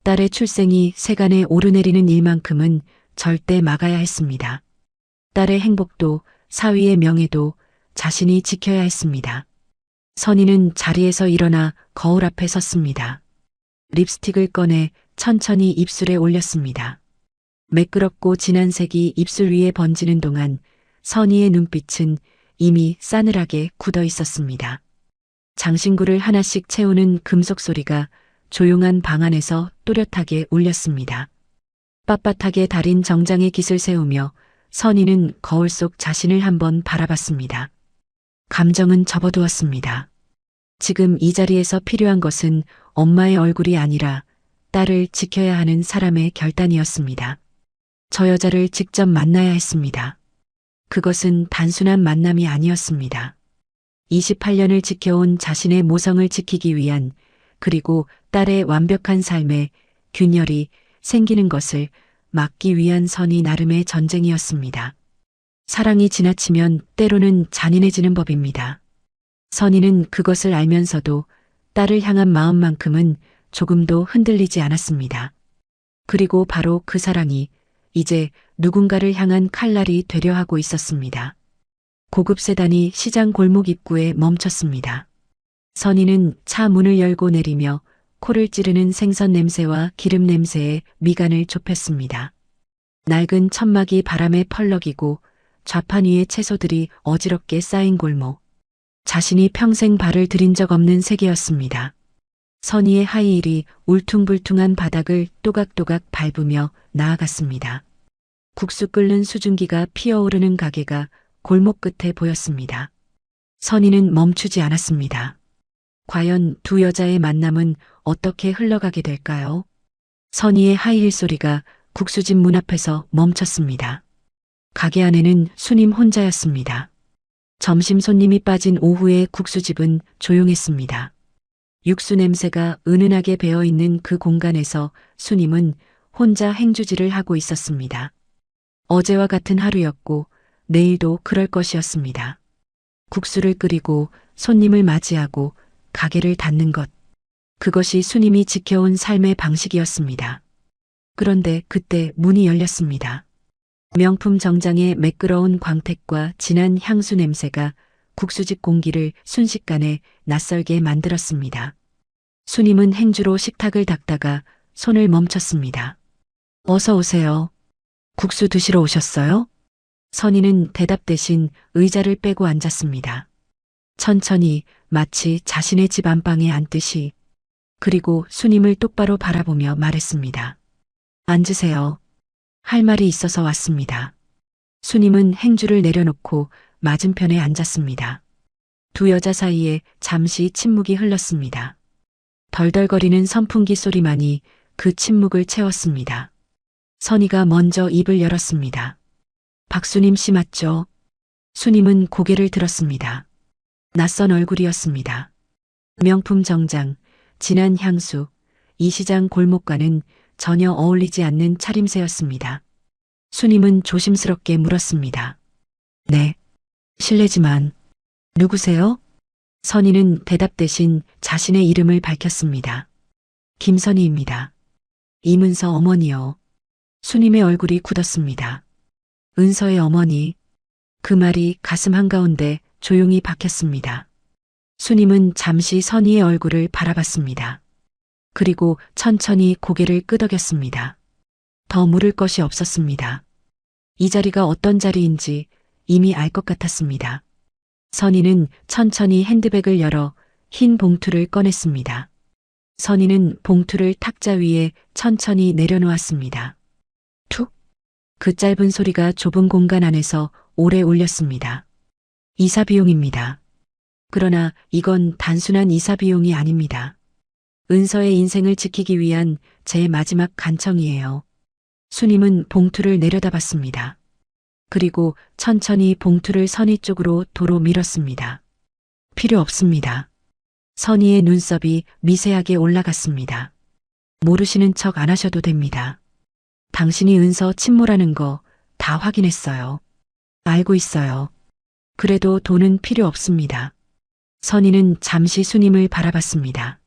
딸의 출생이 세간에 오르내리는 일만큼은 절대 막아야 했습니다. 딸의 행복도 사위의 명예도 자신이 지켜야 했습니다. 선희는 자리에서 일어나 거울 앞에 섰습니다. 립스틱을 꺼내 천천히 입술에 올렸습니다. 매끄럽고 진한 색이 입술 위에 번지는 동안 선희의 눈빛은 이미 싸늘하게 굳어 있었습니다. 장신구를 하나씩 채우는 금속 소리가 조용한 방 안에서 또렷하게 울렸습니다. 빳빳하게 달인 정장의 깃을 세우며 선희는 거울 속 자신을 한번 바라봤습니다. 감정은 접어두었습니다. 지금 이 자리에서 필요한 것은 엄마의 얼굴이 아니라 딸을 지켜야 하는 사람의 결단이었습니다. 저 여자를 직접 만나야 했습니다. 그것은 단순한 만남이 아니었습니다. 28년을 지켜온 자신의 모성을 지키기 위한, 그리고 딸의 완벽한 삶에 균열이 생기는 것을 막기 위한 선희 나름의 전쟁이었습니다. 사랑이 지나치면 때로는 잔인해지는 법입니다. 선희는 그것을 알면서도 딸을 향한 마음만큼은 조금도 흔들리지 않았습니다. 그리고 바로 그 사랑이 이제 누군가를 향한 칼날이 되려 하고 있었습니다. 고급 세단이 시장 골목 입구에 멈췄습니다. 선희는 차 문을 열고 내리며 코를 찌르는 생선 냄새와 기름 냄새에 미간을 좁혔습니다. 낡은 천막이 바람에 펄럭이고 좌판 위에 채소들이 어지럽게 쌓인 골목. 자신이 평생 발을 들인 적 없는 세계였습니다. 선희의 하이힐이 울퉁불퉁한 바닥을 또각또각 밟으며 나아갔습니다. 국수 끓는 수증기가 피어오르는 가게가 골목 끝에 보였습니다. 선희는 멈추지 않았습니다. 과연 두 여자의 만남은 어떻게 흘러가게 될까요? 선희의 하이힐 소리가 국수집 문 앞에서 멈췄습니다. 가게 안에는 수님 혼자였습니다. 점심 손님이 빠진 오후의 국수집은 조용했습니다. 육수 냄새가 은은하게 배어있는 그 공간에서 수님은 혼자 행주질을 하고 있었습니다. 어제와 같은 하루였고 내일도 그럴 것이었습니다. 국수를 끓이고 손님을 맞이하고 가게를 닫는 것. 그것이 수님이 지켜온 삶의 방식이었습니다. 그런데 그때 문이 열렸습니다. 명품 정장의 매끄러운 광택과 진한 향수 냄새가 국수집 공기를 순식간에 낯설게 만들었습니다. 수님은 행주로 식탁을 닦다가 손을 멈췄습니다. 어서 오세요. 국수 드시러 오셨어요? 선희는 대답 대신 의자를 빼고 앉았습니다. 천천히 마치 자신의 집 안방에 앉듯이. 그리고 수님을 똑바로 바라보며 말했습니다. 앉으세요. 할 말이 있어서 왔습니다. 수님은 행주를 내려놓고 맞은편에 앉았습니다. 두 여자 사이에 잠시 침묵이 흘렀습니다. 덜덜거리는 선풍기 소리만이 그 침묵을 채웠습니다. 선희가 먼저 입을 열었습니다. 박수님 씨 맞죠? 수님은 고개를 들었습니다. 낯선 얼굴이었습니다. 명품 정장, 진한 향수, 이 시장 골목과는 전혀 어울리지 않는 차림새였습니다. 수님은 조심스럽게 물었습니다. 네, 실례지만 누구세요? 선희는 대답 대신 자신의 이름을 밝혔습니다. 김선희입니다. 이문서 어머니요. 수님의 얼굴이 굳었습니다. 은서의 어머니. 그 말이 가슴 한가운데 조용히 박혔습니다. 수님은 잠시 선희의 얼굴을 바라봤습니다. 그리고 천천히 고개를 끄덕였습니다. 더 물을 것이 없었습니다. 이 자리가 어떤 자리인지 이미 알 것 같았습니다. 선희는 천천히 핸드백을 열어 흰 봉투를 꺼냈습니다. 선희는 봉투를 탁자 위에 천천히 내려놓았습니다. 툭! 그 짧은 소리가 좁은 공간 안에서 오래 울렸습니다. 이사 비용입니다. 그러나 이건 단순한 이사 비용이 아닙니다. 은서의 인생을 지키기 위한 제 마지막 간청이에요. 수님은 봉투를 내려다봤습니다. 그리고 천천히 봉투를 선희 쪽으로 도로 밀었습니다. 필요 없습니다. 선희의 눈썹이 미세하게 올라갔습니다. 모르시는 척 안 하셔도 됩니다. 당신이 은서 친모라는 거 다 확인했어요. 알고 있어요. 그래도 돈은 필요 없습니다. 선희는 잠시 수님을 바라봤습니다.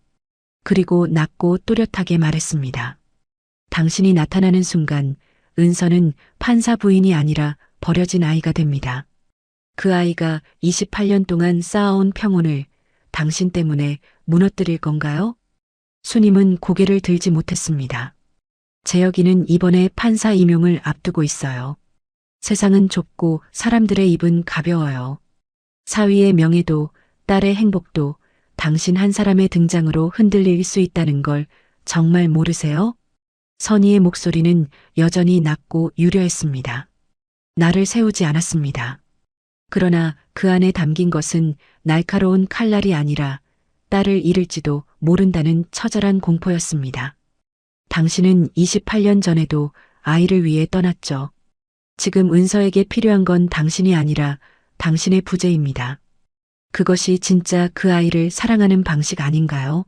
그리고 낮고 또렷하게 말했습니다. 당신이 나타나는 순간 은서는 판사 부인이 아니라 버려진 아이가 됩니다. 그 아이가 28년 동안 쌓아온 평온을 당신 때문에 무너뜨릴 건가요? 수님은 고개를 들지 못했습니다. 재혁이는 이번에 판사 임용을 앞두고 있어요. 세상은 좁고 사람들의 입은 가벼워요. 사위의 명예도 딸의 행복도 당신 한 사람의 등장으로 흔들릴 수 있다는 걸 정말 모르세요? 선희의 목소리는 여전히 낮고 유려했습니다. 나를 세우지 않았습니다. 그러나 그 안에 담긴 것은 날카로운 칼날이 아니라 딸을 잃을지도 모른다는 처절한 공포였습니다. 당신은 28년 전에도 아이를 위해 떠났죠. 지금 은서에게 필요한 건 당신이 아니라 당신의 부재입니다. 그것이 진짜 그 아이를 사랑하는 방식 아닌가요?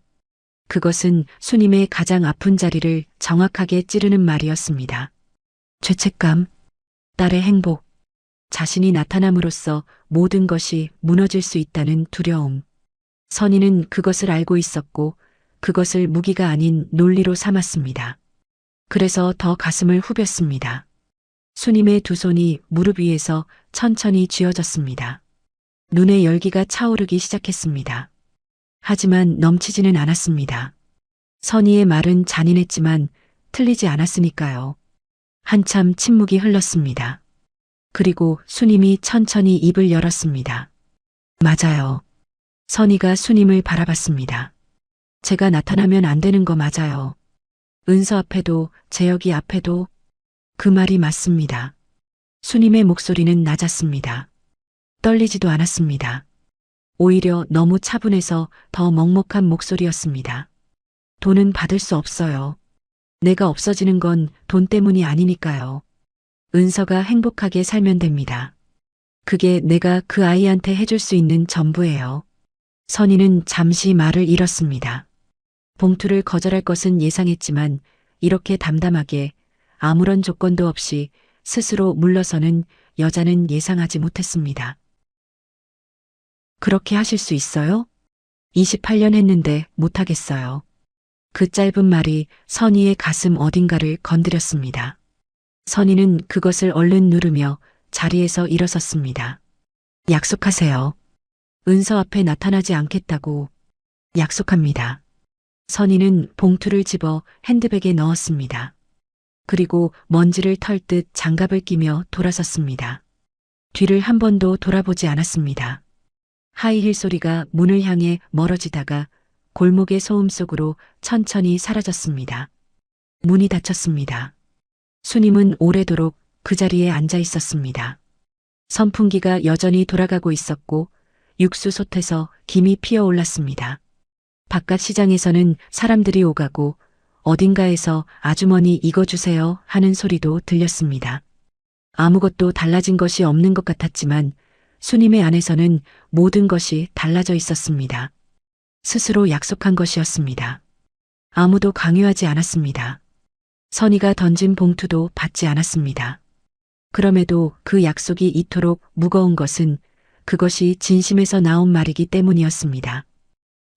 그것은 수님의 가장 아픈 자리를 정확하게 찌르는 말이었습니다. 죄책감, 딸의 행복, 자신이 나타남으로써 모든 것이 무너질 수 있다는 두려움. 선희는 그것을 알고 있었고 그것을 무기가 아닌 논리로 삼았습니다. 그래서 더 가슴을 후볐습니다. 수님의 두 손이 무릎 위에서 천천히 쥐어졌습니다. 눈에 열기가 차오르기 시작했습니다. 하지만 넘치지는 않았습니다. 선희의 말은 잔인했지만 틀리지 않았으니까요. 한참 침묵이 흘렀습니다. 그리고 수님이 천천히 입을 열었습니다. 맞아요. 선희가 수님을 바라봤습니다. 제가 나타나면 안 되는 거 맞아요. 은서 앞에도 재혁이 앞에도. 그 말이 맞습니다. 수님의 목소리는 낮았습니다. 떨리지도 않았습니다. 오히려 너무 차분해서 더 먹먹한 목소리였습니다. 돈은 받을 수 없어요. 내가 없어지는 건 돈 때문이 아니니까요. 은서가 행복하게 살면 됩니다. 그게 내가 그 아이한테 해줄 수 있는 전부예요. 선희는 잠시 말을 잃었습니다. 봉투를 거절할 것은 예상했지만 이렇게 담담하게 아무런 조건도 없이 스스로 물러서는 여자는 예상하지 못했습니다. 그렇게 하실 수 있어요? 28년 했는데 못하겠어요. 그 짧은 말이 선희의 가슴 어딘가를 건드렸습니다. 선희는 그것을 얼른 누르며 자리에서 일어섰습니다. 약속하세요. 은서 앞에 나타나지 않겠다고. 약속합니다. 선희는 봉투를 집어 핸드백에 넣었습니다. 그리고 먼지를 털듯 장갑을 끼며 돌아섰습니다. 뒤를 한 번도 돌아보지 않았습니다. 하이힐 소리가 문을 향해 멀어지다가 골목의 소음 속으로 천천히 사라졌습니다. 문이 닫혔습니다. 수님은 오래도록 그 자리에 앉아 있었습니다. 선풍기가 여전히 돌아가고 있었고 육수 솥에서 김이 피어올랐습니다. 바깥 시장에서는 사람들이 오가고 어딘가에서 아주머니 이거 주세요 하는 소리도 들렸습니다. 아무것도 달라진 것이 없는 것 같았지만 수님의 안에서는 모든 것이 달라져 있었습니다. 스스로 약속한 것이었습니다. 아무도 강요하지 않았습니다. 선희가 던진 봉투도 받지 않았습니다. 그럼에도 그 약속이 이토록 무거운 것은 그것이 진심에서 나온 말이기 때문이었습니다.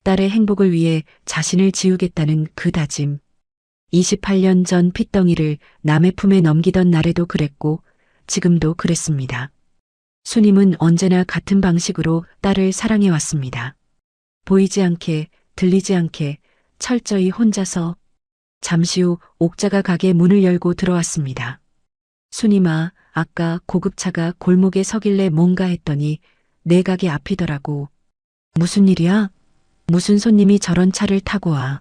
딸의 행복을 위해 자신을 지우겠다는 그 다짐. 28년 전 핏덩이를 남의 품에 넘기던 날에도 그랬고 지금도 그랬습니다. 수님은 언제나 같은 방식으로 딸을 사랑해왔습니다. 보이지 않게, 들리지 않게 철저히 혼자서. 잠시 후 옥자가 가게 문을 열고 들어왔습니다. 수님아, 아까 고급차가 골목에 서길래 뭔가 했더니 내 가게 앞이더라고. 무슨 일이야? 무슨 손님이 저런 차를 타고 와?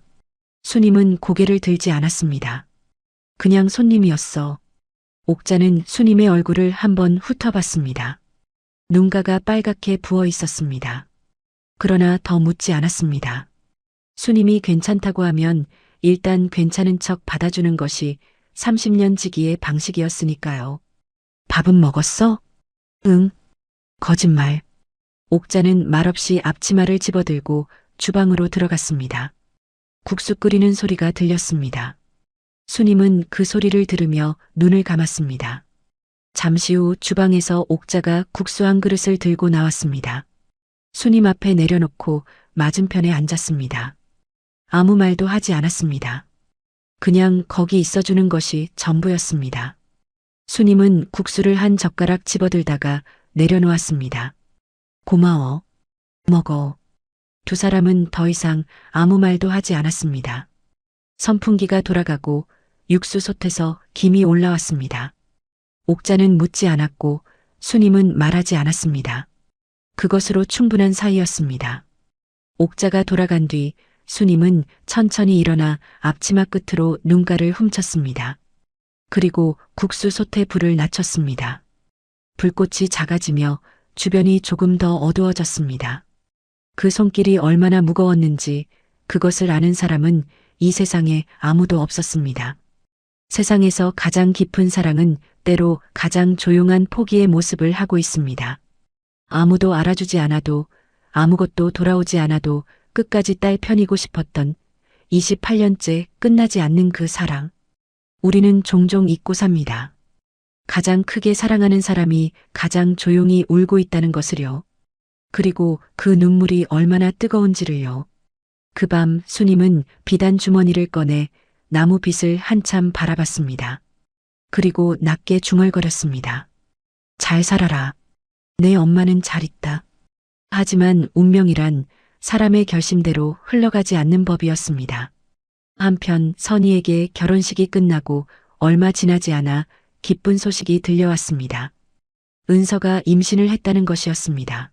수님은 고개를 들지 않았습니다. 그냥 손님이었어. 옥자는 수님의 얼굴을 한번 훑어봤습니다. 눈가가 빨갛게 부어 있었습니다. 그러나 더 묻지 않았습니다. 수님이 괜찮다고 하면 일단 괜찮은 척 받아주는 것이 30년 지기의 방식이었으니까요. 밥은 먹었어? 응. 거짓말. 옥자는 말없이 앞치마를 집어들고 주방으로 들어갔습니다. 국수 끓이는 소리가 들렸습니다. 수님은 그 소리를 들으며 눈을 감았습니다. 잠시 후 주방에서 옥자가 국수 한 그릇을 들고 나왔습니다. 수님 앞에 내려놓고 맞은편에 앉았습니다. 아무 말도 하지 않았습니다. 그냥 거기 있어주는 것이 전부였습니다. 수님은 국수를 한 젓가락 집어들다가 내려놓았습니다. 고마워. 먹어. 두 사람은 더 이상 아무 말도 하지 않았습니다. 선풍기가 돌아가고 육수솥에서 김이 올라왔습니다. 옥자는 묻지 않았고 수님은 말하지 않았습니다. 그것으로 충분한 사이였습니다. 옥자가 돌아간 뒤 수님은 천천히 일어나 앞치마 끝으로 눈가를 훔쳤습니다. 그리고 국수솥에 불을 낮췄습니다. 불꽃이 작아지며 주변이 조금 더 어두워졌습니다. 그 손길이 얼마나 무거웠는지 그것을 아는 사람은 이 세상에 아무도 없었습니다. 세상에서 가장 깊은 사랑은 때로 가장 조용한 포기의 모습을 하고 있습니다. 아무도 알아주지 않아도 아무것도 돌아오지 않아도 끝까지 딸 편이고 싶었던 28년째 끝나지 않는 그 사랑. 우리는 종종 잊고 삽니다. 가장 크게 사랑하는 사람이 가장 조용히 울고 있다는 것을요. 그리고 그 눈물이 얼마나 뜨거운지를요. 그 밤 수님은 비단 주머니를 꺼내 나무 빛을 한참 바라봤습니다. 그리고 낮게 중얼거렸습니다. 잘 살아라. 내 엄마는 잘 있다. 하지만 운명이란 사람의 결심대로 흘러가지 않는 법이었습니다. 한편 선희에게 결혼식이 끝나고 얼마 지나지 않아 기쁜 소식이 들려왔습니다. 은서가 임신을 했다는 것이었습니다.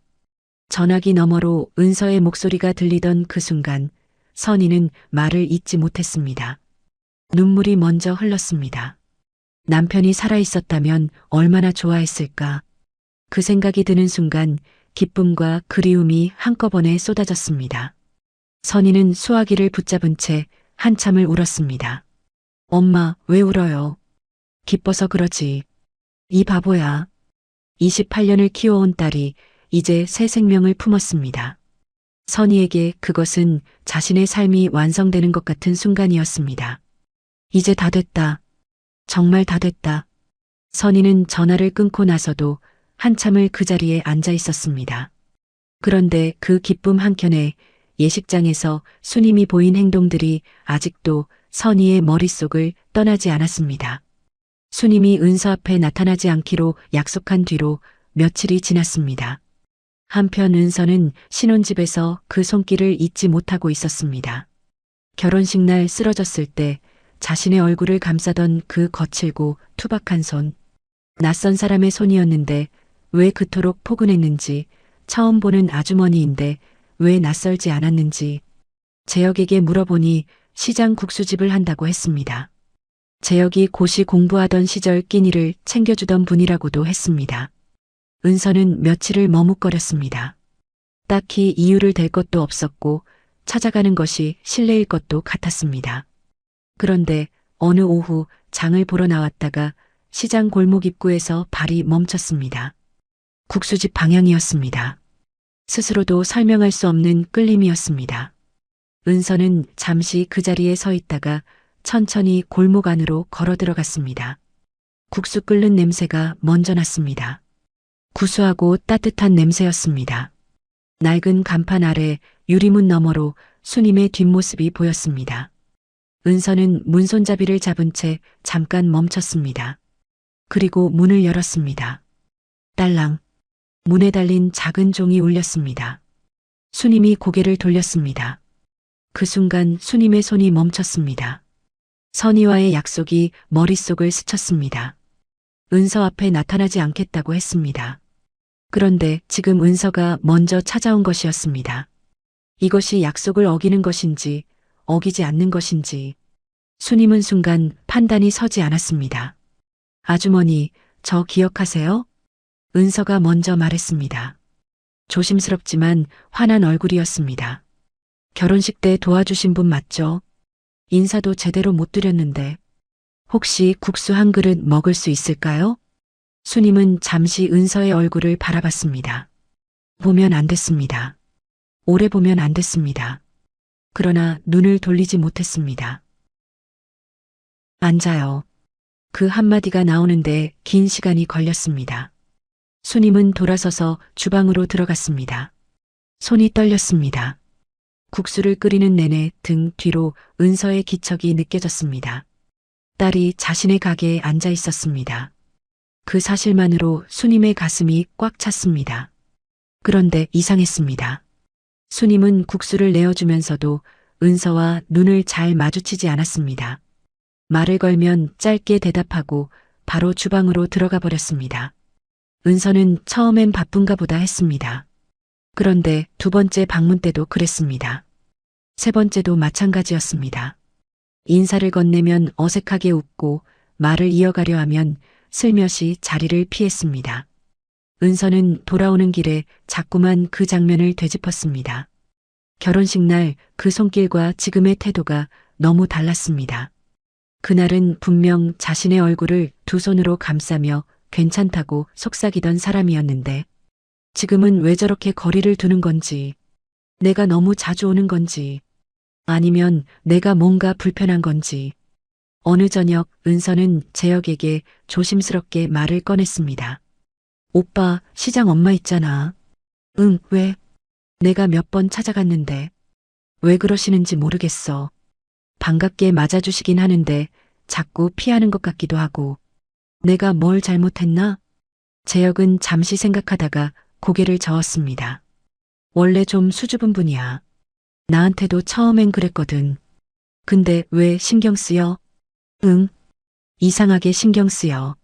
전화기 너머로 은서의 목소리가 들리던 그 순간 선희는 말을 잇지 못했습니다. 눈물이 먼저 흘렀습니다. 남편이 살아있었다면 얼마나 좋아했을까. 그 생각이 드는 순간 기쁨과 그리움이 한꺼번에 쏟아졌습니다. 선희는 수화기를 붙잡은 채 한참을 울었습니다. 엄마, 왜 울어요? 기뻐서 그러지. 이 바보야. 28년을 키워온 딸이 이제 새 생명을 품었습니다. 선희에게 그것은 자신의 삶이 완성되는 것 같은 순간이었습니다. 이제 다 됐다. 정말 다 됐다. 선희는 전화를 끊고 나서도 한참을 그 자리에 앉아 있었습니다. 그런데 그 기쁨 한켠에 예식장에서 수님이 보인 행동들이 아직도 선희의 머릿속을 떠나지 않았습니다. 수님이 은서 앞에 나타나지 않기로 약속한 뒤로 며칠이 지났습니다. 한편 은서는 신혼집에서 그 손길을 잊지 못하고 있었습니다. 결혼식 날 쓰러졌을 때 자신의 얼굴을 감싸던 그 거칠고 투박한 손. 낯선 사람의 손이었는데 왜 그토록 포근했는지, 처음 보는 아주머니인데 왜 낯설지 않았는지. 재혁에게 물어보니 시장 국수집을 한다고 했습니다. 재혁이 고시 공부하던 시절 끼니를 챙겨주던 분이라고도 했습니다. 은서는 며칠을 머뭇거렸습니다. 딱히 이유를 댈 것도 없었고 찾아가는 것이 실례일 것도 같았습니다. 그런데 어느 오후 장을 보러 나왔다가 시장 골목 입구에서 발이 멈췄습니다. 국수집 방향이었습니다. 스스로도 설명할 수 없는 끌림이었습니다. 은서는 잠시 그 자리에 서 있다가 천천히 골목 안으로 걸어 들어갔습니다. 국수 끓는 냄새가 먼저 났습니다. 구수하고 따뜻한 냄새였습니다. 낡은 간판 아래 유리문 너머로 수님의 뒷모습이 보였습니다. 은서는 문손잡이를 잡은 채 잠깐 멈췄습니다. 그리고 문을 열었습니다. 딸랑. 문에 달린 작은 종이 울렸습니다. 수님이 고개를 돌렸습니다. 그 순간 수님의 손이 멈췄습니다. 선희와의 약속이 머릿속을 스쳤습니다. 은서 앞에 나타나지 않겠다고 했습니다. 그런데 지금 은서가 먼저 찾아온 것이었습니다. 이것이 약속을 어기는 것인지 어기지 않는 것인지 수님은 순간 판단이 서지 않았습니다. 아주머니, 저 기억하세요? 은서가 먼저 말했습니다. 조심스럽지만 화난 얼굴이었습니다. 결혼식 때 도와주신 분 맞죠? 인사도 제대로 못 드렸는데 혹시 국수 한 그릇 먹을 수 있을까요? 수님은 잠시 은서의 얼굴을 바라봤습니다. 보면 안 됐습니다. 오래 보면 안 됐습니다. 그러나 눈을 돌리지 못했습니다. 앉아요. 그 한마디가 나오는데 긴 시간이 걸렸습니다. 수님은 돌아서서 주방으로 들어갔습니다. 손이 떨렸습니다. 국수를 끓이는 내내 등 뒤로 은서의 기척이 느껴졌습니다. 딸이 자신의 가게에 앉아 있었습니다. 그 사실만으로 수님의 가슴이 꽉 찼습니다. 그런데 이상했습니다. 수님은 국수를 내어주면서도 은서와 눈을 잘 마주치지 않았습니다. 말을 걸면 짧게 대답하고 바로 주방으로 들어가 버렸습니다. 은서는 처음엔 바쁜가 보다 했습니다. 그런데 두 번째 방문 때도 그랬습니다. 세 번째도 마찬가지였습니다. 인사를 건네면 어색하게 웃고 말을 이어가려 하면 슬며시 자리를 피했습니다. 은서는 돌아오는 길에 자꾸만 그 장면을 되짚었습니다. 결혼식 날 그 손길과 지금의 태도가 너무 달랐습니다. 그날은 분명 자신의 얼굴을 두 손으로 감싸며 괜찮다고 속삭이던 사람이었는데 지금은 왜 저렇게 거리를 두는 건지, 내가 너무 자주 오는 건지, 아니면 내가 뭔가 불편한 건지. 어느 저녁 은서는 재혁에게 조심스럽게 말을 꺼냈습니다. 오빠, 시장 엄마 있잖아. 응, 왜? 내가 몇 번 찾아갔는데 왜 그러시는지 모르겠어. 반갑게 맞아주시긴 하는데 자꾸 피하는 것 같기도 하고. 내가 뭘 잘못했나? 재혁은 잠시 생각하다가 고개를 저었습니다. 원래 좀 수줍은 분이야. 나한테도 처음엔 그랬거든. 근데 왜 신경 쓰여? 응. 이상하게 신경 쓰여.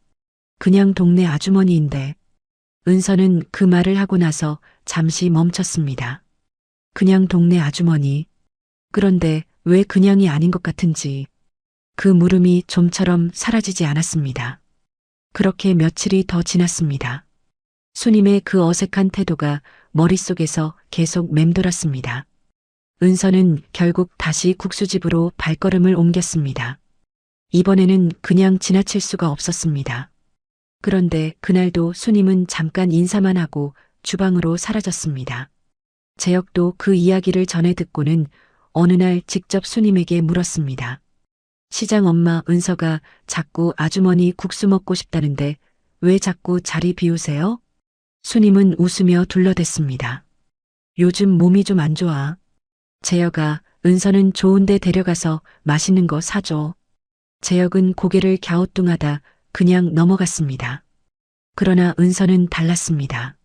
그냥 동네 아주머니인데. 은서는 그 말을 하고 나서 잠시 멈췄습니다. 그냥 동네 아주머니. 그런데 왜 그냥이 아닌 것 같은지. 그 물음이 좀처럼 사라지지 않았습니다. 그렇게 며칠이 더 지났습니다. 수님의 그 어색한 태도가 머릿속에서 계속 맴돌았습니다. 은서는 결국 다시 국수집으로 발걸음을 옮겼습니다. 이번에는 그냥 지나칠 수가 없었습니다. 그런데 그날도 수님은 잠깐 인사만 하고 주방으로 사라졌습니다. 재혁도 그 이야기를 전해 듣고는 어느 날 직접 수님에게 물었습니다. 시장 엄마 은서가 자꾸 아주머니 국수 먹고 싶다는데 왜 자꾸 자리 비우세요? 수님은 웃으며 둘러댔습니다. 요즘 몸이 좀 안 좋아. 재혁아, 은서는 좋은데 데려가서 맛있는 거 사줘. 재혁은 고개를 갸우뚱하다 그냥 넘어갔습니다. 그러나 은서는 달랐습니다.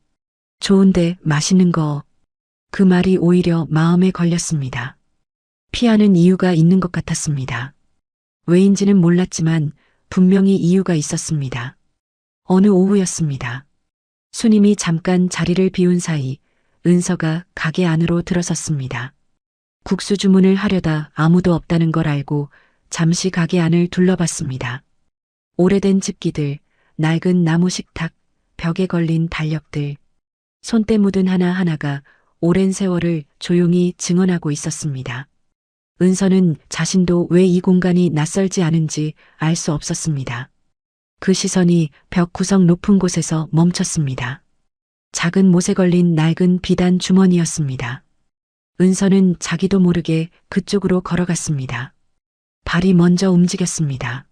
좋은데 맛있는 거. 그 말이 오히려 마음에 걸렸습니다. 피하는 이유가 있는 것 같았습니다. 왜인지는 몰랐지만 분명히 이유가 있었습니다. 어느 오후였습니다. 수님이 잠깐 자리를 비운 사이 은서가 가게 안으로 들어섰습니다. 국수 주문을 하려다 아무도 없다는 걸 알고 잠시 가게 안을 둘러봤습니다. 오래된 집기들, 낡은 나무 식탁, 벽에 걸린 달력들, 손때 묻은 하나하나가 오랜 세월을 조용히 증언하고 있었습니다. 은서는 자신도 왜 이 공간이 낯설지 않은지 알 수 없었습니다. 그 시선이 벽 구석 높은 곳에서 멈췄습니다. 작은 못에 걸린 낡은 비단 주머니였습니다. 은서는 자기도 모르게 그쪽으로 걸어갔습니다. 발이 먼저 움직였습니다.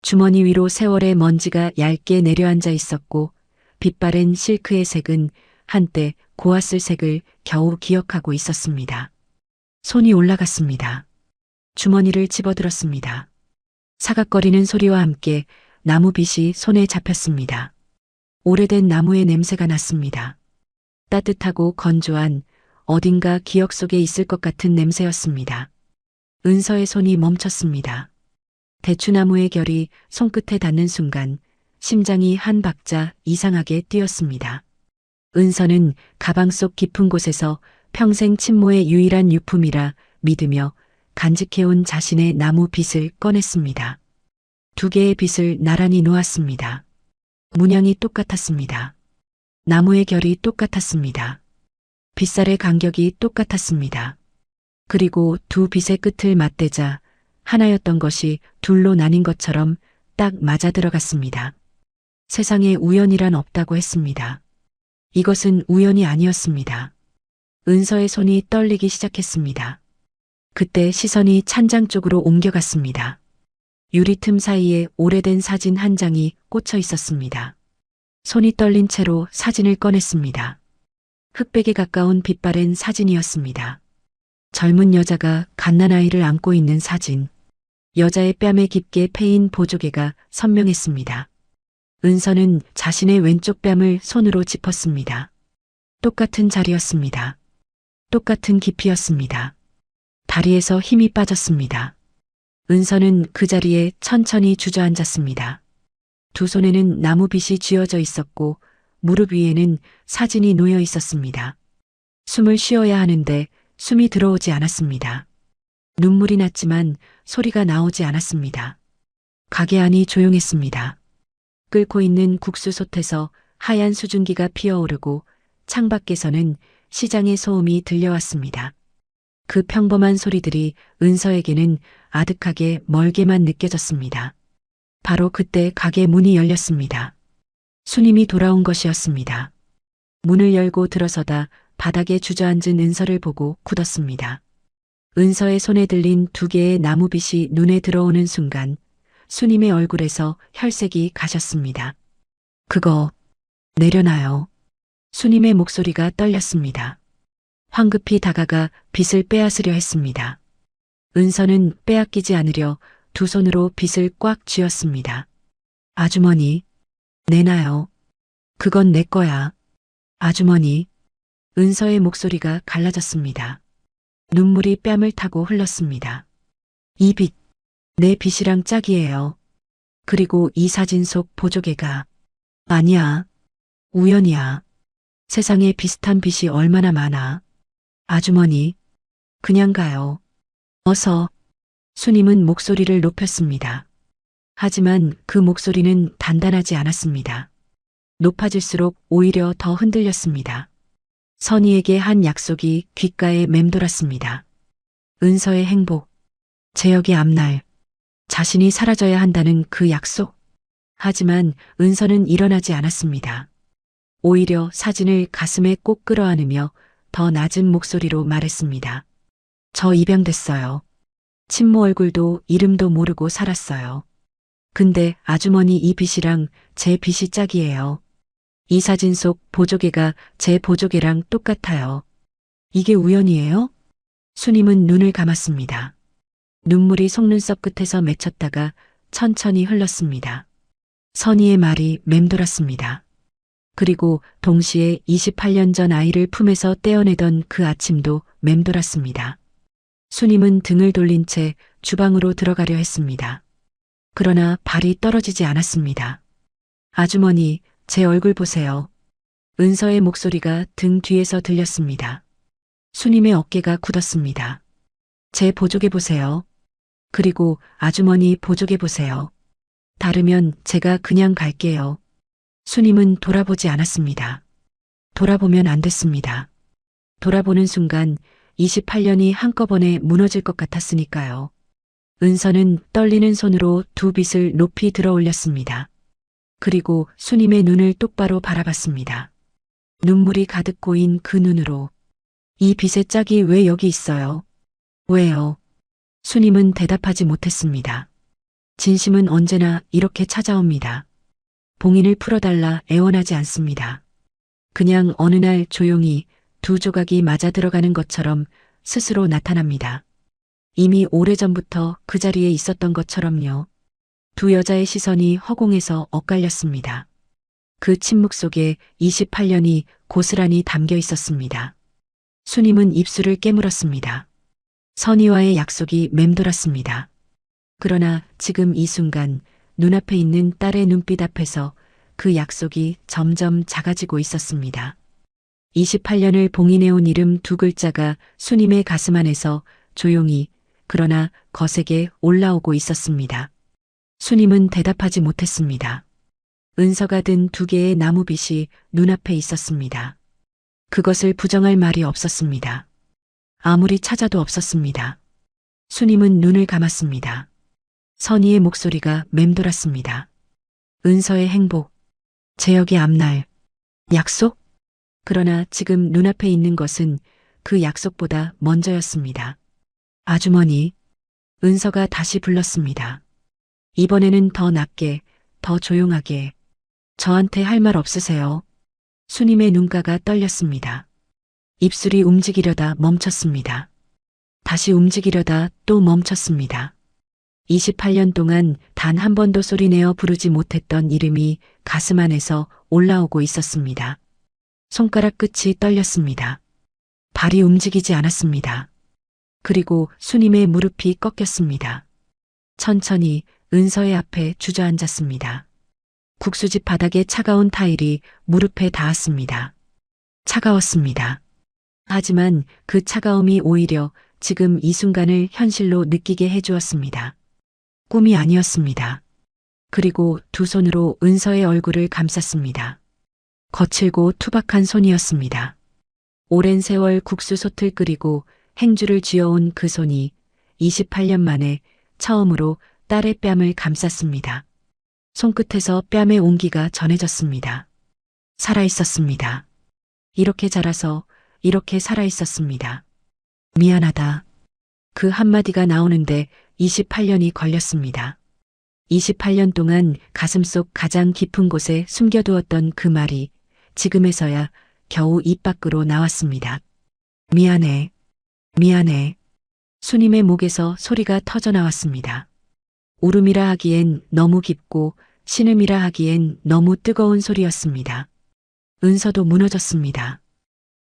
주머니 위로 세월의 먼지가 얇게 내려앉아 있었고 빛바랜 실크의 색은 한때 고왔을 색을 겨우 기억하고 있었습니다. 손이 올라갔습니다. 주머니를 집어들었습니다. 사각거리는 소리와 함께 나무빗이 손에 잡혔습니다. 오래된 나무의 냄새가 났습니다. 따뜻하고 건조한 어딘가 기억 속에 있을 것 같은 냄새였습니다. 은서의 손이 멈췄습니다. 대추나무의 결이 손끝에 닿는 순간 심장이 한 박자 이상하게 뛰었습니다. 은서는 가방 속 깊은 곳에서 평생 친모의 유일한 유품이라 믿으며 간직해온 자신의 나무 빗을 꺼냈습니다. 두 개의 빗을 나란히 놓았습니다. 문양이 똑같았습니다. 나무의 결이 똑같았습니다. 빗살의 간격이 똑같았습니다. 그리고 두 빗의 끝을 맞대자 하나였던 것이 둘로 나뉜 것처럼 딱 맞아 들어갔습니다. 세상에 우연이란 없다고 했습니다. 이것은 우연이 아니었습니다. 은서의 손이 떨리기 시작했습니다. 그때 시선이 찬장 쪽으로 옮겨갔습니다. 유리 틈 사이에 오래된 사진 한 장이 꽂혀 있었습니다. 손이 떨린 채로 사진을 꺼냈습니다. 흑백에 가까운 빛바랜 사진이었습니다. 젊은 여자가 갓난아이를 안고 있는 사진. 여자의 뺨에 깊게 패인 보조개가 선명했습니다. 은서는 자신의 왼쪽 뺨을 손으로 짚었습니다. 똑같은 자리였습니다. 똑같은 깊이였습니다. 다리에서 힘이 빠졌습니다. 은서는 그 자리에 천천히 주저앉았습니다. 두 손에는 나무빗이 쥐어져 있었고 무릎 위에는 사진이 놓여 있었습니다. 숨을 쉬어야 하는데 숨이 들어오지 않았습니다. 눈물이 났지만 소리가 나오지 않았습니다. 가게 안이 조용했습니다. 끓고 있는 국수솥에서 하얀 수증기가 피어오르고 창밖에서는 시장의 소음이 들려왔습니다. 그 평범한 소리들이 은서에게는 아득하게 멀게만 느껴졌습니다. 바로 그때 가게 문이 열렸습니다. 수님이 돌아온 것이었습니다. 문을 열고 들어서다 바닥에 주저앉은 은서를 보고 굳었습니다. 은서의 손에 들린 두 개의 나무빗이 눈에 들어오는 순간 수님의 얼굴에서 혈색이 가셨습니다. 그거 내려놔요. 수님의 목소리가 떨렸습니다. 황급히 다가가 빗을 빼앗으려 했습니다. 은서는 빼앗기지 않으려 두 손으로 빗을 꽉 쥐었습니다. 아주머니, 내놔요. 그건 내 거야. 아주머니. 은서의 목소리가 갈라졌습니다. 눈물이 뺨을 타고 흘렀습니다. 이 빗, 내 빗이랑 짝이에요. 그리고 이 사진 속 보조개가. 아니야. 우연이야. 세상에 비슷한 빗이 얼마나 많아. 아주머니, 그냥 가요. 어서. 수님은 목소리를 높였습니다. 하지만 그 목소리는 단단하지 않았습니다. 높아질수록 오히려 더 흔들렸습니다. 선희에게 한 약속이 귓가에 맴돌았습니다. 은서의 행복, 재혁의 앞날, 자신이 사라져야 한다는 그 약속. 하지만 은서는 일어나지 않았습니다. 오히려 사진을 가슴에 꼭 끌어안으며 더 낮은 목소리로 말했습니다. 저 입양됐어요. 친모 얼굴도 이름도 모르고 살았어요. 근데 아주머니 이 빗이랑 제 빗이 짝이에요. 이 사진 속 보조개가 제 보조개랑 똑같아요. 이게 우연이에요? 수님은 눈을 감았습니다. 눈물이 속눈썹 끝에서 맺혔다가 천천히 흘렀습니다. 선희의 말이 맴돌았습니다. 그리고 동시에 28년 전 아이를 품에서 떼어내던 그 아침도 맴돌았습니다. 수님은 등을 돌린 채 주방으로 들어가려 했습니다. 그러나 발이 떨어지지 않았습니다. 아주머니, 제 얼굴 보세요. 은서의 목소리가 등 뒤에서 들렸습니다. 수님의 어깨가 굳었습니다. 제 보조개 보세요. 그리고 아주머니 보조개 보세요. 다르면 제가 그냥 갈게요. 수님은 돌아보지 않았습니다. 돌아보면 안 됐습니다. 돌아보는 순간 28년이 한꺼번에 무너질 것 같았으니까요. 은서는 떨리는 손으로 두 빗을 높이 들어 올렸습니다. 그리고 수님의 눈을 똑바로 바라봤습니다. 눈물이 가득 고인 그 눈으로 이 빗의 짝이 왜 여기 있어요? 왜요? 수님은 대답하지 못했습니다. 진심은 언제나 이렇게 찾아옵니다. 봉인을 풀어달라 애원하지 않습니다. 그냥 어느 날 조용히 두 조각이 맞아 들어가는 것처럼 스스로 나타납니다. 이미 오래전부터 그 자리에 있었던 것처럼요. 두 여자의 시선이 허공에서 엇갈렸습니다. 그 침묵 속에 28년이 고스란히 담겨 있었습니다. 수님은 입술을 깨물었습니다. 선의와의 약속이 맴돌았습니다. 그러나 지금 이 순간 눈앞에 있는 딸의 눈빛 앞에서 그 약속이 점점 작아지고 있었습니다. 28년을 봉인해온 이름 두 글자가 수님의 가슴 안에서 조용히 그러나 거세게 올라오고 있었습니다. 수님은 대답하지 못했습니다. 은서가 든 두 개의 나무빗이 눈앞에 있었습니다. 그것을 부정할 말이 없었습니다. 아무리 찾아도 없었습니다. 수님은 눈을 감았습니다. 선희의 목소리가 맴돌았습니다. 은서의 행복, 재혁의 앞날, 약속? 그러나 지금 눈앞에 있는 것은 그 약속보다 먼저였습니다. 아주머니, 은서가 다시 불렀습니다. 이번에는 더 낮게, 더 조용하게. 저한테 할 말 없으세요? 수님의 눈가가 떨렸습니다. 입술이 움직이려다 멈췄습니다. 다시 움직이려다 또 멈췄습니다. 28년 동안 단 한 번도 소리내어 부르지 못했던 이름이 가슴 안에서 올라오고 있었습니다. 손가락 끝이 떨렸습니다. 발이 움직이지 않았습니다. 그리고 수님의 무릎이 꺾였습니다. 천천히 은서의 앞에 주저앉았습니다. 국수집 바닥에 차가운 타일이 무릎에 닿았습니다. 차가웠습니다. 하지만 그 차가움이 오히려 지금 이 순간을 현실로 느끼게 해주었습니다. 꿈이 아니었습니다. 그리고 두 손으로 은서의 얼굴을 감쌌습니다. 거칠고 투박한 손이었습니다. 오랜 세월 국수솥을 끓이고 행주를 쥐어온 그 손이 28년 만에 처음으로 딸의 뺨을 감쌌습니다. 손끝에서 뺨의 온기가 전해졌습니다. 살아있었습니다. 이렇게 자라서 이렇게 살아있었습니다. 미안하다. 그 한마디가 나오는데 28년이 걸렸습니다. 28년 동안 가슴속 가장 깊은 곳에 숨겨두었던 그 말이 지금에서야 겨우 입 밖으로 나왔습니다. 미안해. 미안해. 수님의 목에서 소리가 터져 나왔습니다. 울음이라 하기엔 너무 깊고 신음이라 하기엔 너무 뜨거운 소리였습니다. 은서도 무너졌습니다.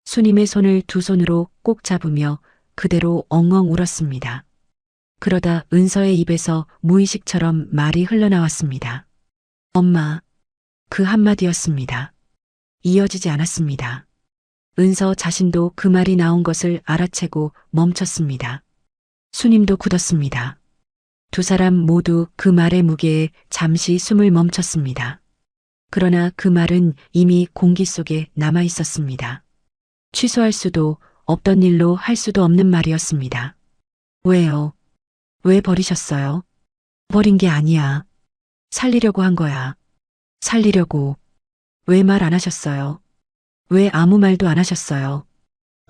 수님의 손을 두 손으로 꼭 잡으며 그대로 엉엉 울었습니다. 그러다 은서의 입에서 무의식처럼 말이 흘러나왔습니다. 엄마. 그 한마디였습니다. 이어지지 않았습니다. 은서 자신도 그 말이 나온 것을 알아채고 멈췄습니다. 수님도 굳었습니다. 두 사람 모두 그 말의 무게에 잠시 숨을 멈췄습니다. 그러나 그 말은 이미 공기 속에 남아 있었습니다. 취소할 수도 없던 일로 할 수도 없는 말이었습니다. 왜요? 왜 버리셨어요? 버린 게 아니야. 살리려고 한 거야. 살리려고. 왜 말 안 하셨어요? 왜 아무 말도 안 하셨어요?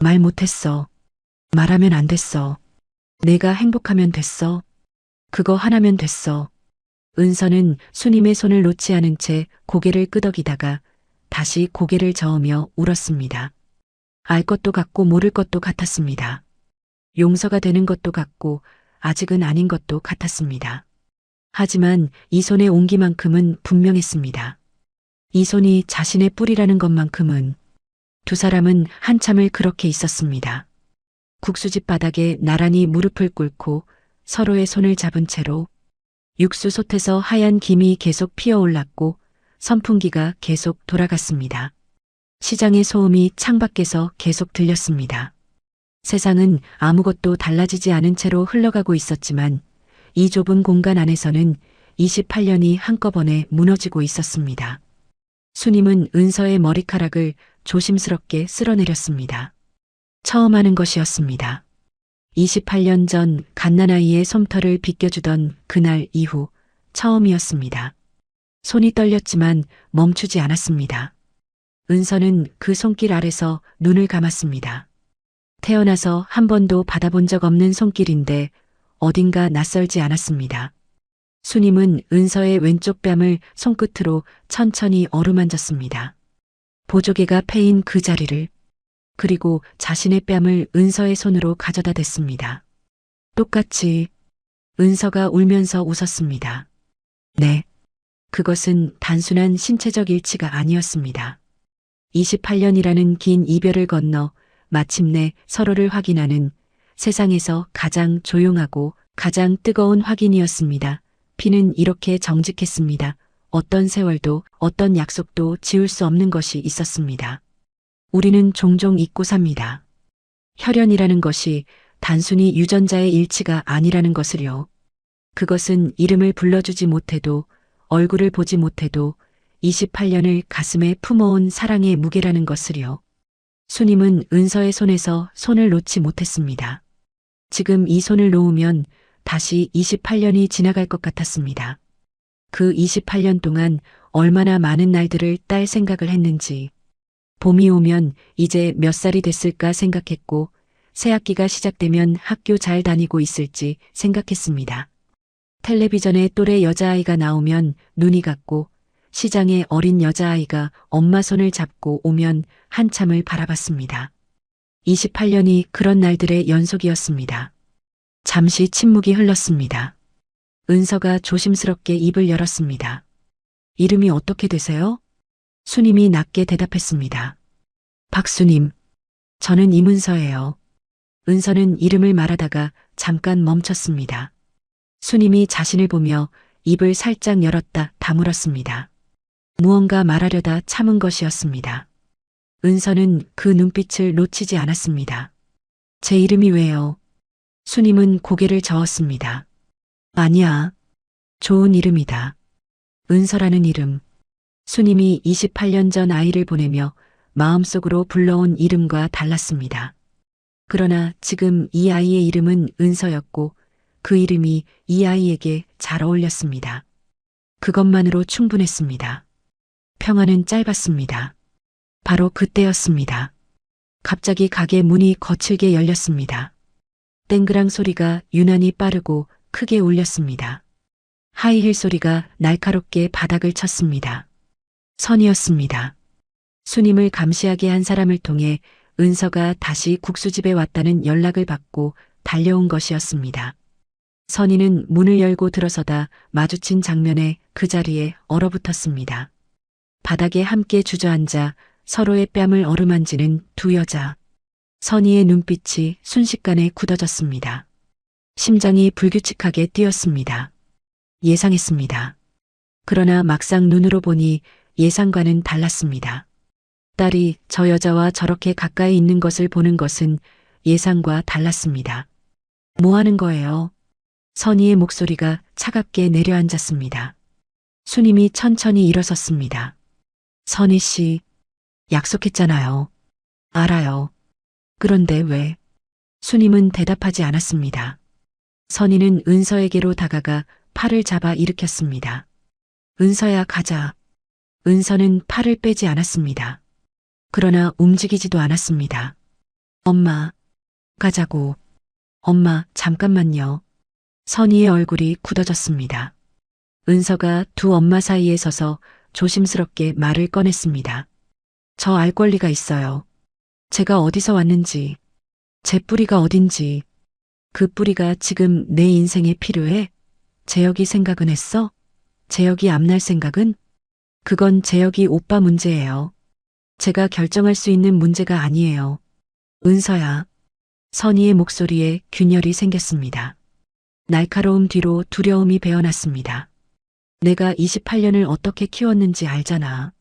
말 못했어. 말하면 안 됐어. 내가 행복하면 됐어. 그거 하나면 됐어. 은서는 수님의 손을 놓지 않은 채 고개를 끄덕이다가 다시 고개를 저으며 울었습니다. 알 것도 같고 모를 것도 같았습니다. 용서가 되는 것도 같고 아직은 아닌 것도 같았습니다. 하지만 이 손의 온기만큼은 분명했습니다. 이 손이 자신의 뿌리라는 것만큼은. 두 사람은 한참을 그렇게 있었습니다. 국수집 바닥에 나란히 무릎을 꿇고 서로의 손을 잡은 채로 육수솥에서 하얀 김이 계속 피어올랐고 선풍기가 계속 돌아갔습니다. 시장의 소음이 창밖에서 계속 들렸습니다. 세상은 아무것도 달라지지 않은 채로 흘러가고 있었지만 이 좁은 공간 안에서는 28년이 한꺼번에 무너지고 있었습니다. 수님은 은서의 머리카락을 조심스럽게 쓸어내렸습니다. 처음 하는 것이었습니다. 28년 전 갓난아이의 솜털을 빗겨주던 그날 이후 처음이었습니다. 손이 떨렸지만 멈추지 않았습니다. 은서는 그 손길 아래서 눈을 감았습니다. 태어나서 한 번도 받아본 적 없는 손길인데 어딘가 낯설지 않았습니다. 수님은 은서의 왼쪽 뺨을 손끝으로 천천히 어루만졌습니다. 보조개가 패인 그 자리를, 그리고 자신의 뺨을 은서의 손으로 가져다 댔습니다. 똑같이 은서가 울면서 웃었습니다. 네. 그것은 단순한 신체적 일치가 아니었습니다. 28년이라는 긴 이별을 건너 마침내 서로를 확인하는 세상에서 가장 조용하고 가장 뜨거운 확인이었습니다. 피는 이렇게 정직했습니다. 어떤 세월도 어떤 약속도 지울 수 없는 것이 있었습니다. 우리는 종종 잊고 삽니다. 혈연이라는 것이 단순히 유전자의 일치가 아니라는 것을요. 그것은 이름을 불러주지 못해도 얼굴을 보지 못해도 28년을 가슴에 품어온 사랑의 무게라는 것을요. 수님은 은서의 손에서 손을 놓지 못했습니다. 지금 이 손을 놓으면 다시 28년이 지나갈 것 같았습니다. 그 28년 동안 얼마나 많은 날들을 딸 생각을 했는지, 봄이 오면 이제 몇 살이 됐을까 생각했고, 새학기가 시작되면 학교 잘 다니고 있을지 생각했습니다. 텔레비전에 또래 여자아이가 나오면 눈이 갔고, 시장에 어린 여자아이가 엄마 손을 잡고 오면 한참을 바라봤습니다. 28년이 그런 날들의 연속이었습니다. 잠시 침묵이 흘렀습니다. 은서가 조심스럽게 입을 열었습니다. 이름이 어떻게 되세요? 수님이 낮게 대답했습니다. 박수님. 저는 임은서예요. 은서는 이름을 말하다가 잠깐 멈췄습니다. 수님이 자신을 보며 입을 살짝 열었다 다물었습니다. 무언가 말하려다 참은 것이었습니다. 은서는 그 눈빛을 놓치지 않았습니다. 제 이름이 왜요? 수님은 고개를 저었습니다. 아니야. 좋은 이름이다. 은서라는 이름. 수님이 28년 전 아이를 보내며 마음속으로 불러온 이름과 달랐습니다. 그러나 지금 이 아이의 이름은 은서였고 그 이름이 이 아이에게 잘 어울렸습니다. 그것만으로 충분했습니다. 평화는 짧았습니다. 바로 그때였습니다. 갑자기 가게 문이 거칠게 열렸습니다. 땡그랑 소리가 유난히 빠르고 크게 울렸습니다. 하이힐 소리가 날카롭게 바닥을 쳤습니다. 선이었습니다. 수님을 감시하게 한 사람을 통해 은서가 다시 국수집에 왔다는 연락을 받고 달려온 것이었습니다. 선이는 문을 열고 들어서다 마주친 장면에 그 자리에 얼어붙었습니다. 바닥에 함께 주저앉아 서로의 뺨을 어루만지는 두 여자. 선이의 눈빛이 순식간에 굳어졌습니다. 심장이 불규칙하게 뛰었습니다. 예상했습니다. 그러나 막상 눈으로 보니 예상과는 달랐습니다. 딸이 저 여자와 저렇게 가까이 있는 것을 보는 것은 예상과 달랐습니다. 뭐 하는 거예요? 선이의 목소리가 차갑게 내려앉았습니다. 수님이 천천히 일어섰습니다. 선희 씨, 약속했잖아요. 알아요. 그런데 왜? 수님은 대답하지 않았습니다. 선희는 은서에게로 다가가 팔을 잡아 일으켰습니다. 은서야, 가자. 은서는 팔을 빼지 않았습니다. 그러나 움직이지도 않았습니다. 엄마, 가자고. 엄마, 잠깐만요. 선희의 얼굴이 굳어졌습니다. 은서가 두 엄마 사이에 서서 조심스럽게 말을 꺼냈습니다. 저 알 권리가 있어요. 제가 어디서 왔는지, 제 뿌리가 어딘지, 그 뿌리가 지금 내 인생에 필요해? 재혁이 생각은 했어? 재혁이 앞날 생각은? 그건 재혁이 오빠 문제예요. 제가 결정할 수 있는 문제가 아니에요. 은서야. 선희의 목소리에 균열이 생겼습니다. 날카로움 뒤로 두려움이 배어났습니다. 내가 28년을 어떻게 키웠는지 알잖아.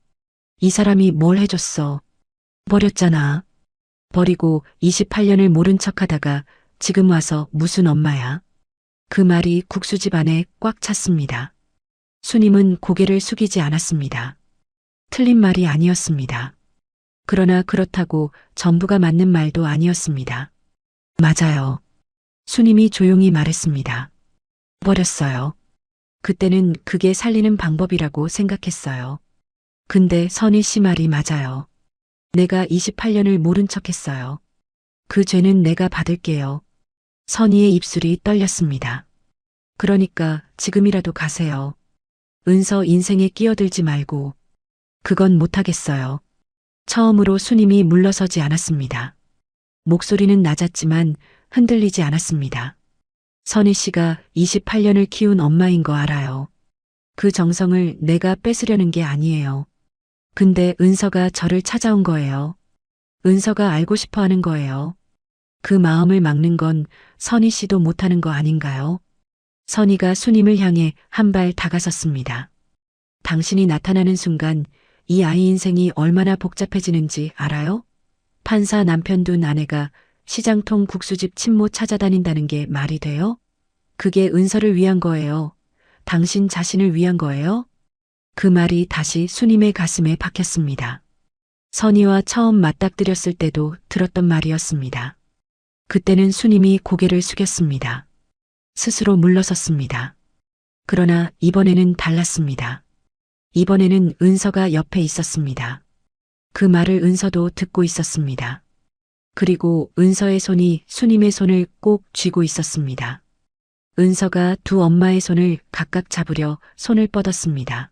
이 사람이 뭘 해줬어. 버렸잖아. 버리고 28년을 모른 척하다가 지금 와서 무슨 엄마야. 그 말이 국수집 안에 꽉 찼습니다. 수님은 고개를 숙이지 않았습니다. 틀린 말이 아니었습니다. 그러나 그렇다고 전부가 맞는 말도 아니었습니다. 맞아요. 수님이 조용히 말했습니다. 버렸어요. 그때는 그게 살리는 방법이라고 생각했어요. 근데 선희 씨 말이 맞아요. 내가 28년을 모른 척 했어요. 그 죄는 내가 받을게요. 선희의 입술이 떨렸습니다. 그러니까 지금이라도 가세요. 은서 인생에 끼어들지 말고. 그건 못하겠어요. 처음으로 수님이 물러서지 않았습니다. 목소리는 낮았지만 흔들리지 않았습니다. 선희 씨가 28년을 키운 엄마인 거 알아요. 그 정성을 내가 뺏으려는 게 아니에요. 근데 은서가 저를 찾아온 거예요. 은서가 알고 싶어 하는 거예요. 그 마음을 막는 건 선희 씨도 못하는 거 아닌가요? 선희가 수님을 향해 한 발 다가섰습니다. 당신이 나타나는 순간 이 아이 인생이 얼마나 복잡해지는지 알아요? 판사 남편 둔 아내가 시장통 국수집 친모 찾아다닌다는 게 말이 돼요? 그게 은서를 위한 거예요. 당신 자신을 위한 거예요? 그 말이 다시 수님의 가슴에 박혔습니다. 선희와 처음 맞닥뜨렸을 때도 들었던 말이었습니다. 그때는 수님이 고개를 숙였습니다. 스스로 물러섰습니다. 그러나 이번에는 달랐습니다. 이번에는 은서가 옆에 있었습니다. 그 말을 은서도 듣고 있었습니다. 그리고 은서의 손이 수님의 손을 꼭 쥐고 있었습니다. 은서가 두 엄마의 손을 각각 잡으려 손을 뻗었습니다.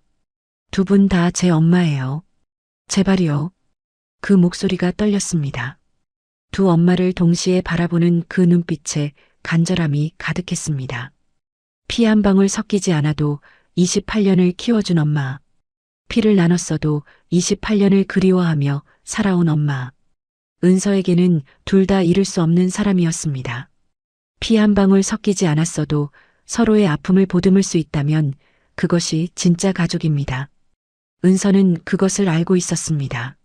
두 분 다 제 엄마예요. 제발이요. 그 목소리가 떨렸습니다. 두 엄마를 동시에 바라보는 그 눈빛에 간절함이 가득했습니다. 피 한 방울 섞이지 않아도 28년을 키워준 엄마. 피를 나눴어도 28년을 그리워하며 살아온 엄마. 은서에게는 둘 다 잃을 수 없는 사람이었습니다. 피 한 방울 섞이지 않았어도 서로의 아픔을 보듬을 수 있다면 그것이 진짜 가족입니다. 은서는 그것을 알고 있었습니다.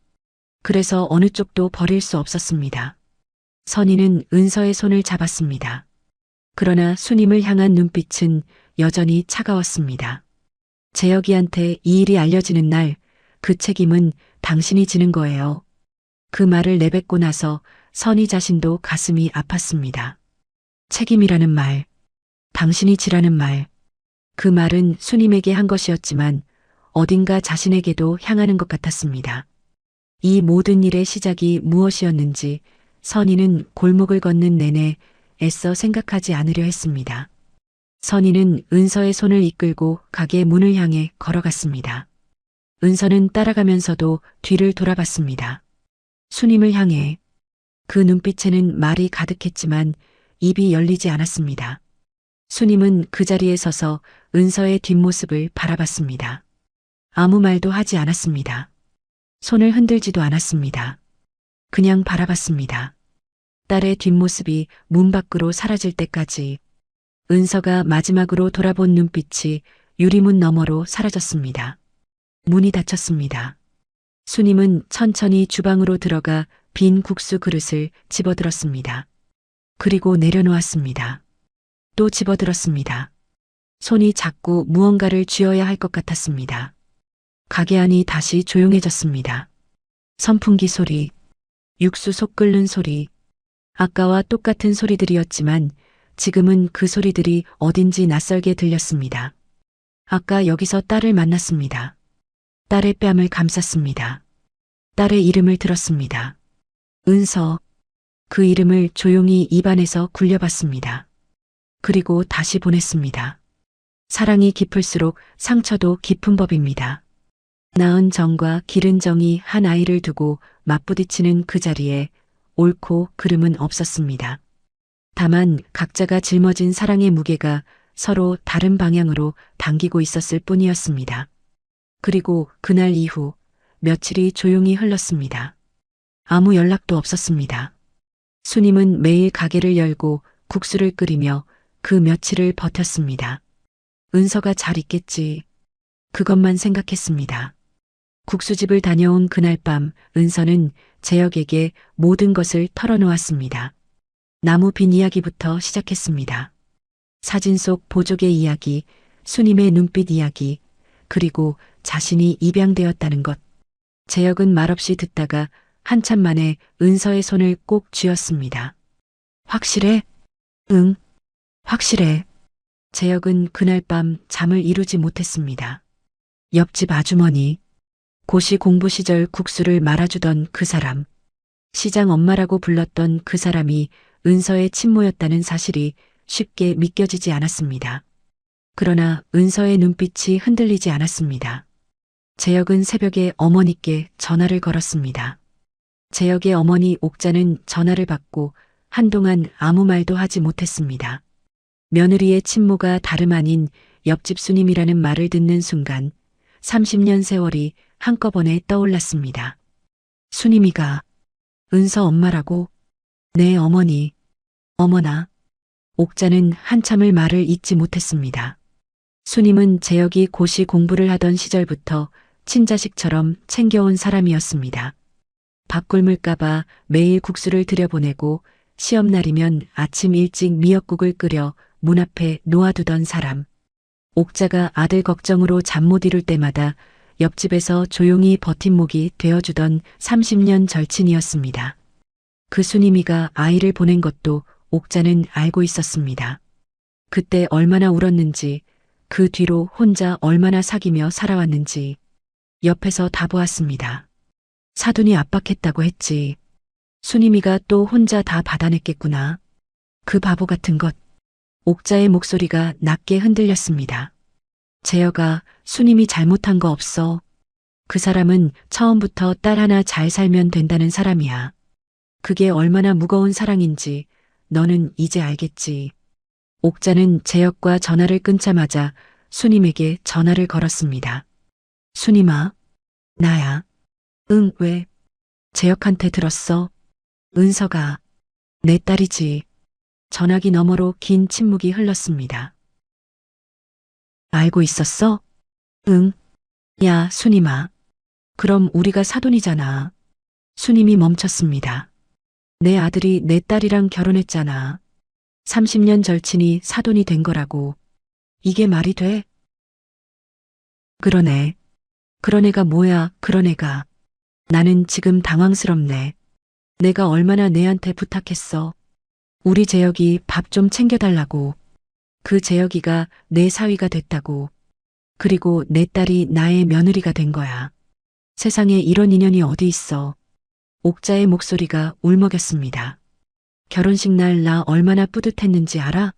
그래서 어느 쪽도 버릴 수 없었습니다. 선희는 은서의 손을 잡았습니다. 그러나 수님을 향한 눈빛은 여전히 차가웠습니다. 재혁이한테 이 일이 알려지는 날 그 책임은 당신이 지는 거예요. 그 말을 내뱉고 나서 선희 자신도 가슴이 아팠습니다. 책임이라는 말, 당신이 지라는 말, 그 말은 수님에게 한 것이었지만 어딘가 자신에게도 향하는 것 같았습니다. 이 모든 일의 시작이 무엇이었는지 선희는 골목을 걷는 내내 애써 생각하지 않으려 했습니다. 선희는 은서의 손을 이끌고 가게 문을 향해 걸어갔습니다. 은서는 따라가면서도 뒤를 돌아봤습니다. 수님을 향해. 그 눈빛에는 말이 가득했지만 입이 열리지 않았습니다. 수님은 그 자리에 서서 은서의 뒷모습을 바라봤습니다. 아무 말도 하지 않았습니다. 손을 흔들지도 않았습니다. 그냥 바라봤습니다. 딸의 뒷모습이 문 밖으로 사라질 때까지. 은서가 마지막으로 돌아본 눈빛이 유리문 너머로 사라졌습니다. 문이 닫혔습니다. 수님은 천천히 주방으로 들어가 빈 국수 그릇을 집어들었습니다. 그리고 내려놓았습니다. 또 집어들었습니다. 손이 자꾸 무언가를 쥐어야 할 것 같았습니다. 가게 안이 다시 조용해졌습니다. 선풍기 소리, 육수 속 끓는 소리, 아까와 똑같은 소리들이었지만 지금은 그 소리들이 어딘지 낯설게 들렸습니다. 아까 여기서 딸을 만났습니다. 딸의 뺨을 감쌌습니다. 딸의 이름을 들었습니다. 은서. 그 이름을 조용히 입안에서 굴려봤습니다. 그리고 다시 보냈습니다. 사랑이 깊을수록 상처도 깊은 법입니다. 낳은 정과 기른 정이 한 아이를 두고 맞부딪히는 그 자리에 옳고 그름은 없었습니다. 다만 각자가 짊어진 사랑의 무게가 서로 다른 방향으로 당기고 있었을 뿐이었습니다. 그리고 그날 이후 며칠이 조용히 흘렀습니다. 아무 연락도 없었습니다. 수님은 매일 가게를 열고 국수를 끓이며 그 며칠을 버텼습니다. 은서가 잘 있겠지. 그것만 생각했습니다. 국수집을 다녀온 그날 밤 은서는 재혁에게 모든 것을 털어놓았습니다. 나무 빈 이야기부터 시작했습니다. 사진 속 보족의 이야기, 수님의 눈빛 이야기, 그리고 자신이 입양되었다는 것. 재혁은 말없이 듣다가 한참 만에 은서의 손을 꼭 쥐었습니다. 확실해? 응, 확실해. 재혁은 그날 밤 잠을 이루지 못했습니다. 옆집 아주머니, 고시 공부 시절 국수를 말아주던 그 사람, 시장 엄마라고 불렀던 그 사람이 은서의 친모였다는 사실이 쉽게 믿겨지지 않았습니다. 그러나 은서의 눈빛이 흔들리지 않았습니다. 재혁은 새벽에 어머니께 전화를 걸었습니다. 재혁의 어머니 옥자는 전화를 받고 한동안 아무 말도 하지 못했습니다. 며느리의 친모가 다름 아닌 옆집 수님이라는 말을 듣는 순간 30년 세월이 한꺼번에 떠올랐습니다. 수님이가 은서 엄마라고? 네, 어머니. 어머나. 옥자는 한참을 말을 잇지 못했습니다. 수님은 재혁이 고시 공부를 하던 시절부터 친자식처럼 챙겨온 사람이었습니다. 밥 굶을까봐 매일 국수를 들여보내고 시험날이면 아침 일찍 미역국을 끓여 문 앞에 놓아두던 사람. 옥자가 아들 걱정으로 잠 못 이룰 때마다 옆집에서 조용히 버팀목이 되어주던 30년 절친이었습니다. 그 수님이가 아이를 보낸 것도 옥자는 알고 있었습니다. 그때 얼마나 울었는지, 그 뒤로 혼자 얼마나 사귀며 살아왔는지 옆에서 다 보았습니다. 사돈이 압박했다고 했지. 수님이가 또 혼자 다 받아냈겠구나. 그 바보 같은 것. 옥자의 목소리가 낮게 흔들렸습니다. 재혁아, 수님이 잘못한 거 없어. 그 사람은 처음부터 딸 하나 잘 살면 된다는 사람이야. 그게 얼마나 무거운 사랑인지 너는 이제 알겠지. 옥자는 재혁과 전화를 끊자마자 수님에게 전화를 걸었습니다. 수님아, 나야. 응, 왜? 재혁한테 들었어. 은서가 내 딸이지. 전화기 너머로 긴 침묵이 흘렀습니다. 알고 있었어? 응. 야, 수님아. 그럼 우리가 사돈이잖아. 수님이 멈췄습니다. 내 아들이 내 딸이랑 결혼했잖아. 30년 절친이 사돈이 된 거라고. 이게 말이 돼? 그러네. 그런 애가 뭐야, 그런 애가. 나는 지금 당황스럽네. 내가 얼마나 내한테 부탁했어. 우리 재혁이 밥 좀 챙겨달라고. 그 재혁이가 내 사위가 됐다고. 그리고 내 딸이 나의 며느리가 된 거야. 세상에 이런 인연이 어디 있어. 옥자의 목소리가 울먹였습니다. 결혼식 날 나 얼마나 뿌듯했는지 알아?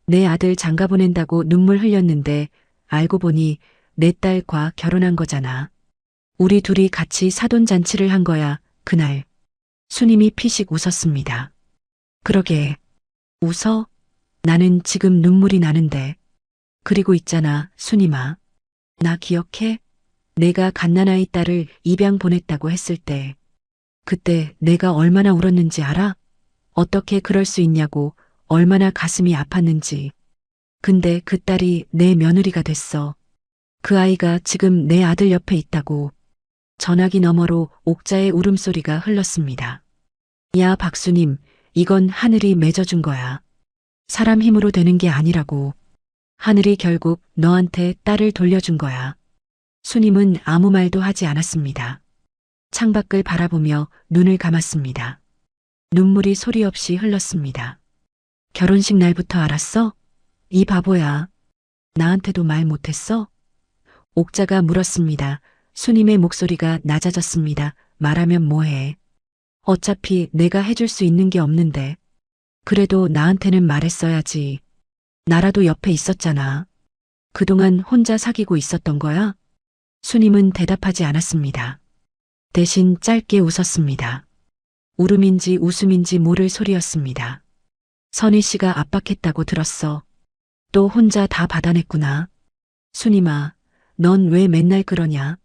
내 아들 장가 보낸다고 눈물 흘렸는데 알고 보니 내 딸과 결혼한 거잖아. 우리 둘이 같이 사돈잔치를 한 거야, 그날. 수님이 피식 웃었습니다. 그러게. 웃어? 나는 지금 눈물이 나는데. 그리고 있잖아, 수님아. 나 기억해? 내가 갓난아이 딸을 입양 보냈다고 했을 때. 그때 내가 얼마나 울었는지 알아? 어떻게 그럴 수 있냐고 얼마나 가슴이 아팠는지. 근데 그 딸이 내 며느리가 됐어. 그 아이가 지금 내 아들 옆에 있다고. 전화기 너머로 옥자의 울음소리가 흘렀습니다. 야, 박수님, 이건 하늘이 맺어준 거야. 사람 힘으로 되는 게 아니라고. 하늘이 결국 너한테 딸을 돌려준 거야. 수님은 아무 말도 하지 않았습니다. 창밖을 바라보며 눈을 감았습니다. 눈물이 소리 없이 흘렀습니다. 결혼식 날부터 알았어? 이 바보야. 나한테도 말 못했어? 옥자가 물었습니다. 수님의 목소리가 낮아졌습니다. 말하면 뭐해. 어차피 내가 해줄 수 있는 게 없는데. 그래도 나한테는 말했어야지. 나라도 옆에 있었잖아. 그동안 혼자 사귀고 있었던 거야? 수님은 대답하지 않았습니다. 대신 짧게 웃었습니다. 울음인지 웃음인지 모를 소리였습니다. 선희 씨가 압박했다고 들었어. 또 혼자 다 받아냈구나. 수님아, 넌 왜 맨날 그러냐?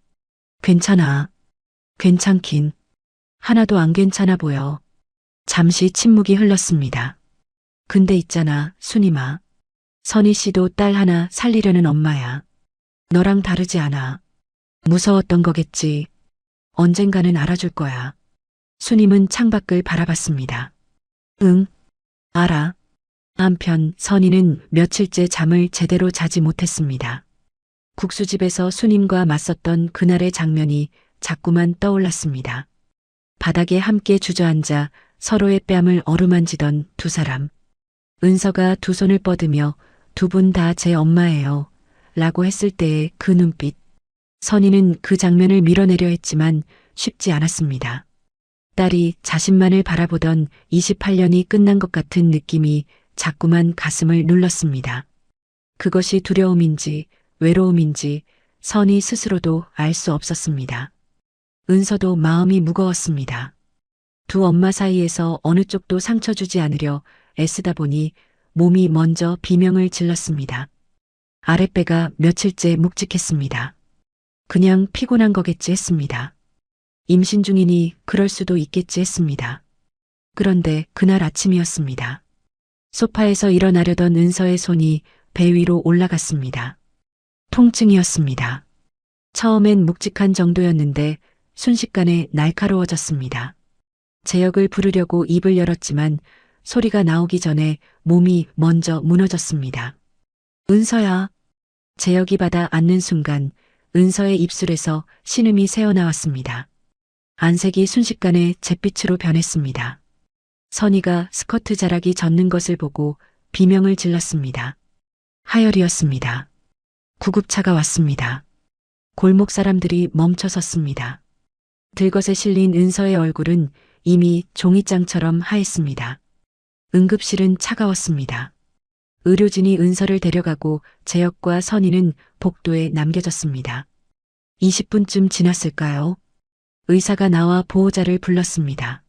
괜찮아. 괜찮긴. 하나도 안 괜찮아 보여. 잠시 침묵이 흘렀습니다. 근데 있잖아, 수님아. 선희 씨도 딸 하나 살리려는 엄마야. 너랑 다르지 않아. 무서웠던 거겠지. 언젠가는 알아줄 거야. 수님은 창밖을 바라봤습니다. 응, 알아. 한편 선희는 며칠째 잠을 제대로 자지 못했습니다. 국수집에서 수님과 맞섰던 그날의 장면이 자꾸만 떠올랐습니다. 바닥에 함께 주저앉아 서로의 뺨을 어루만지던 두 사람. 은서가 두 손을 뻗으며 두 분 다 제 엄마예요. 라고 했을 때의 그 눈빛. 선희는 그 장면을 밀어내려 했지만 쉽지 않았습니다. 딸이 자신만을 바라보던 28년이 끝난 것 같은 느낌이 자꾸만 가슴을 눌렀습니다. 그것이 두려움인지 외로움인지 선희 스스로도 알 수 없었습니다. 은서도 마음이 무거웠습니다. 두 엄마 사이에서 어느 쪽도 상처 주지 않으려 애쓰다 보니 몸이 먼저 비명을 질렀습니다. 아랫배가 며칠째 묵직했습니다. 그냥 피곤한 거겠지 했습니다. 임신 중이니 그럴 수도 있겠지 했습니다. 그런데 그날 아침이었습니다. 소파에서 일어나려던 은서의 손이 배 위로 올라갔습니다. 통증이었습니다. 처음엔 묵직한 정도였는데 순식간에 날카로워졌습니다. 제역을 부르려고 입을 열었지만 소리가 나오기 전에 몸이 먼저 무너졌습니다. 은서야. 제역이 받아 안는 순간 은서의 입술에서 신음이 새어나왔습니다. 안색이 순식간에 잿빛으로 변했습니다. 선희가 스커트 자락이 젖는 것을 보고 비명을 질렀습니다. 하열이었습니다. 구급차가 왔습니다. 골목 사람들이 멈춰섰습니다. 들것에 실린 은서의 얼굴은 이미 종이장처럼 하했습니다. 응급실은 차가웠습니다. 의료진이 은서를 데려가고 제역과 선희는 복도에 남겨졌습니다. 20분쯤 지났을까요? 의사가 나와 보호자를 불렀습니다.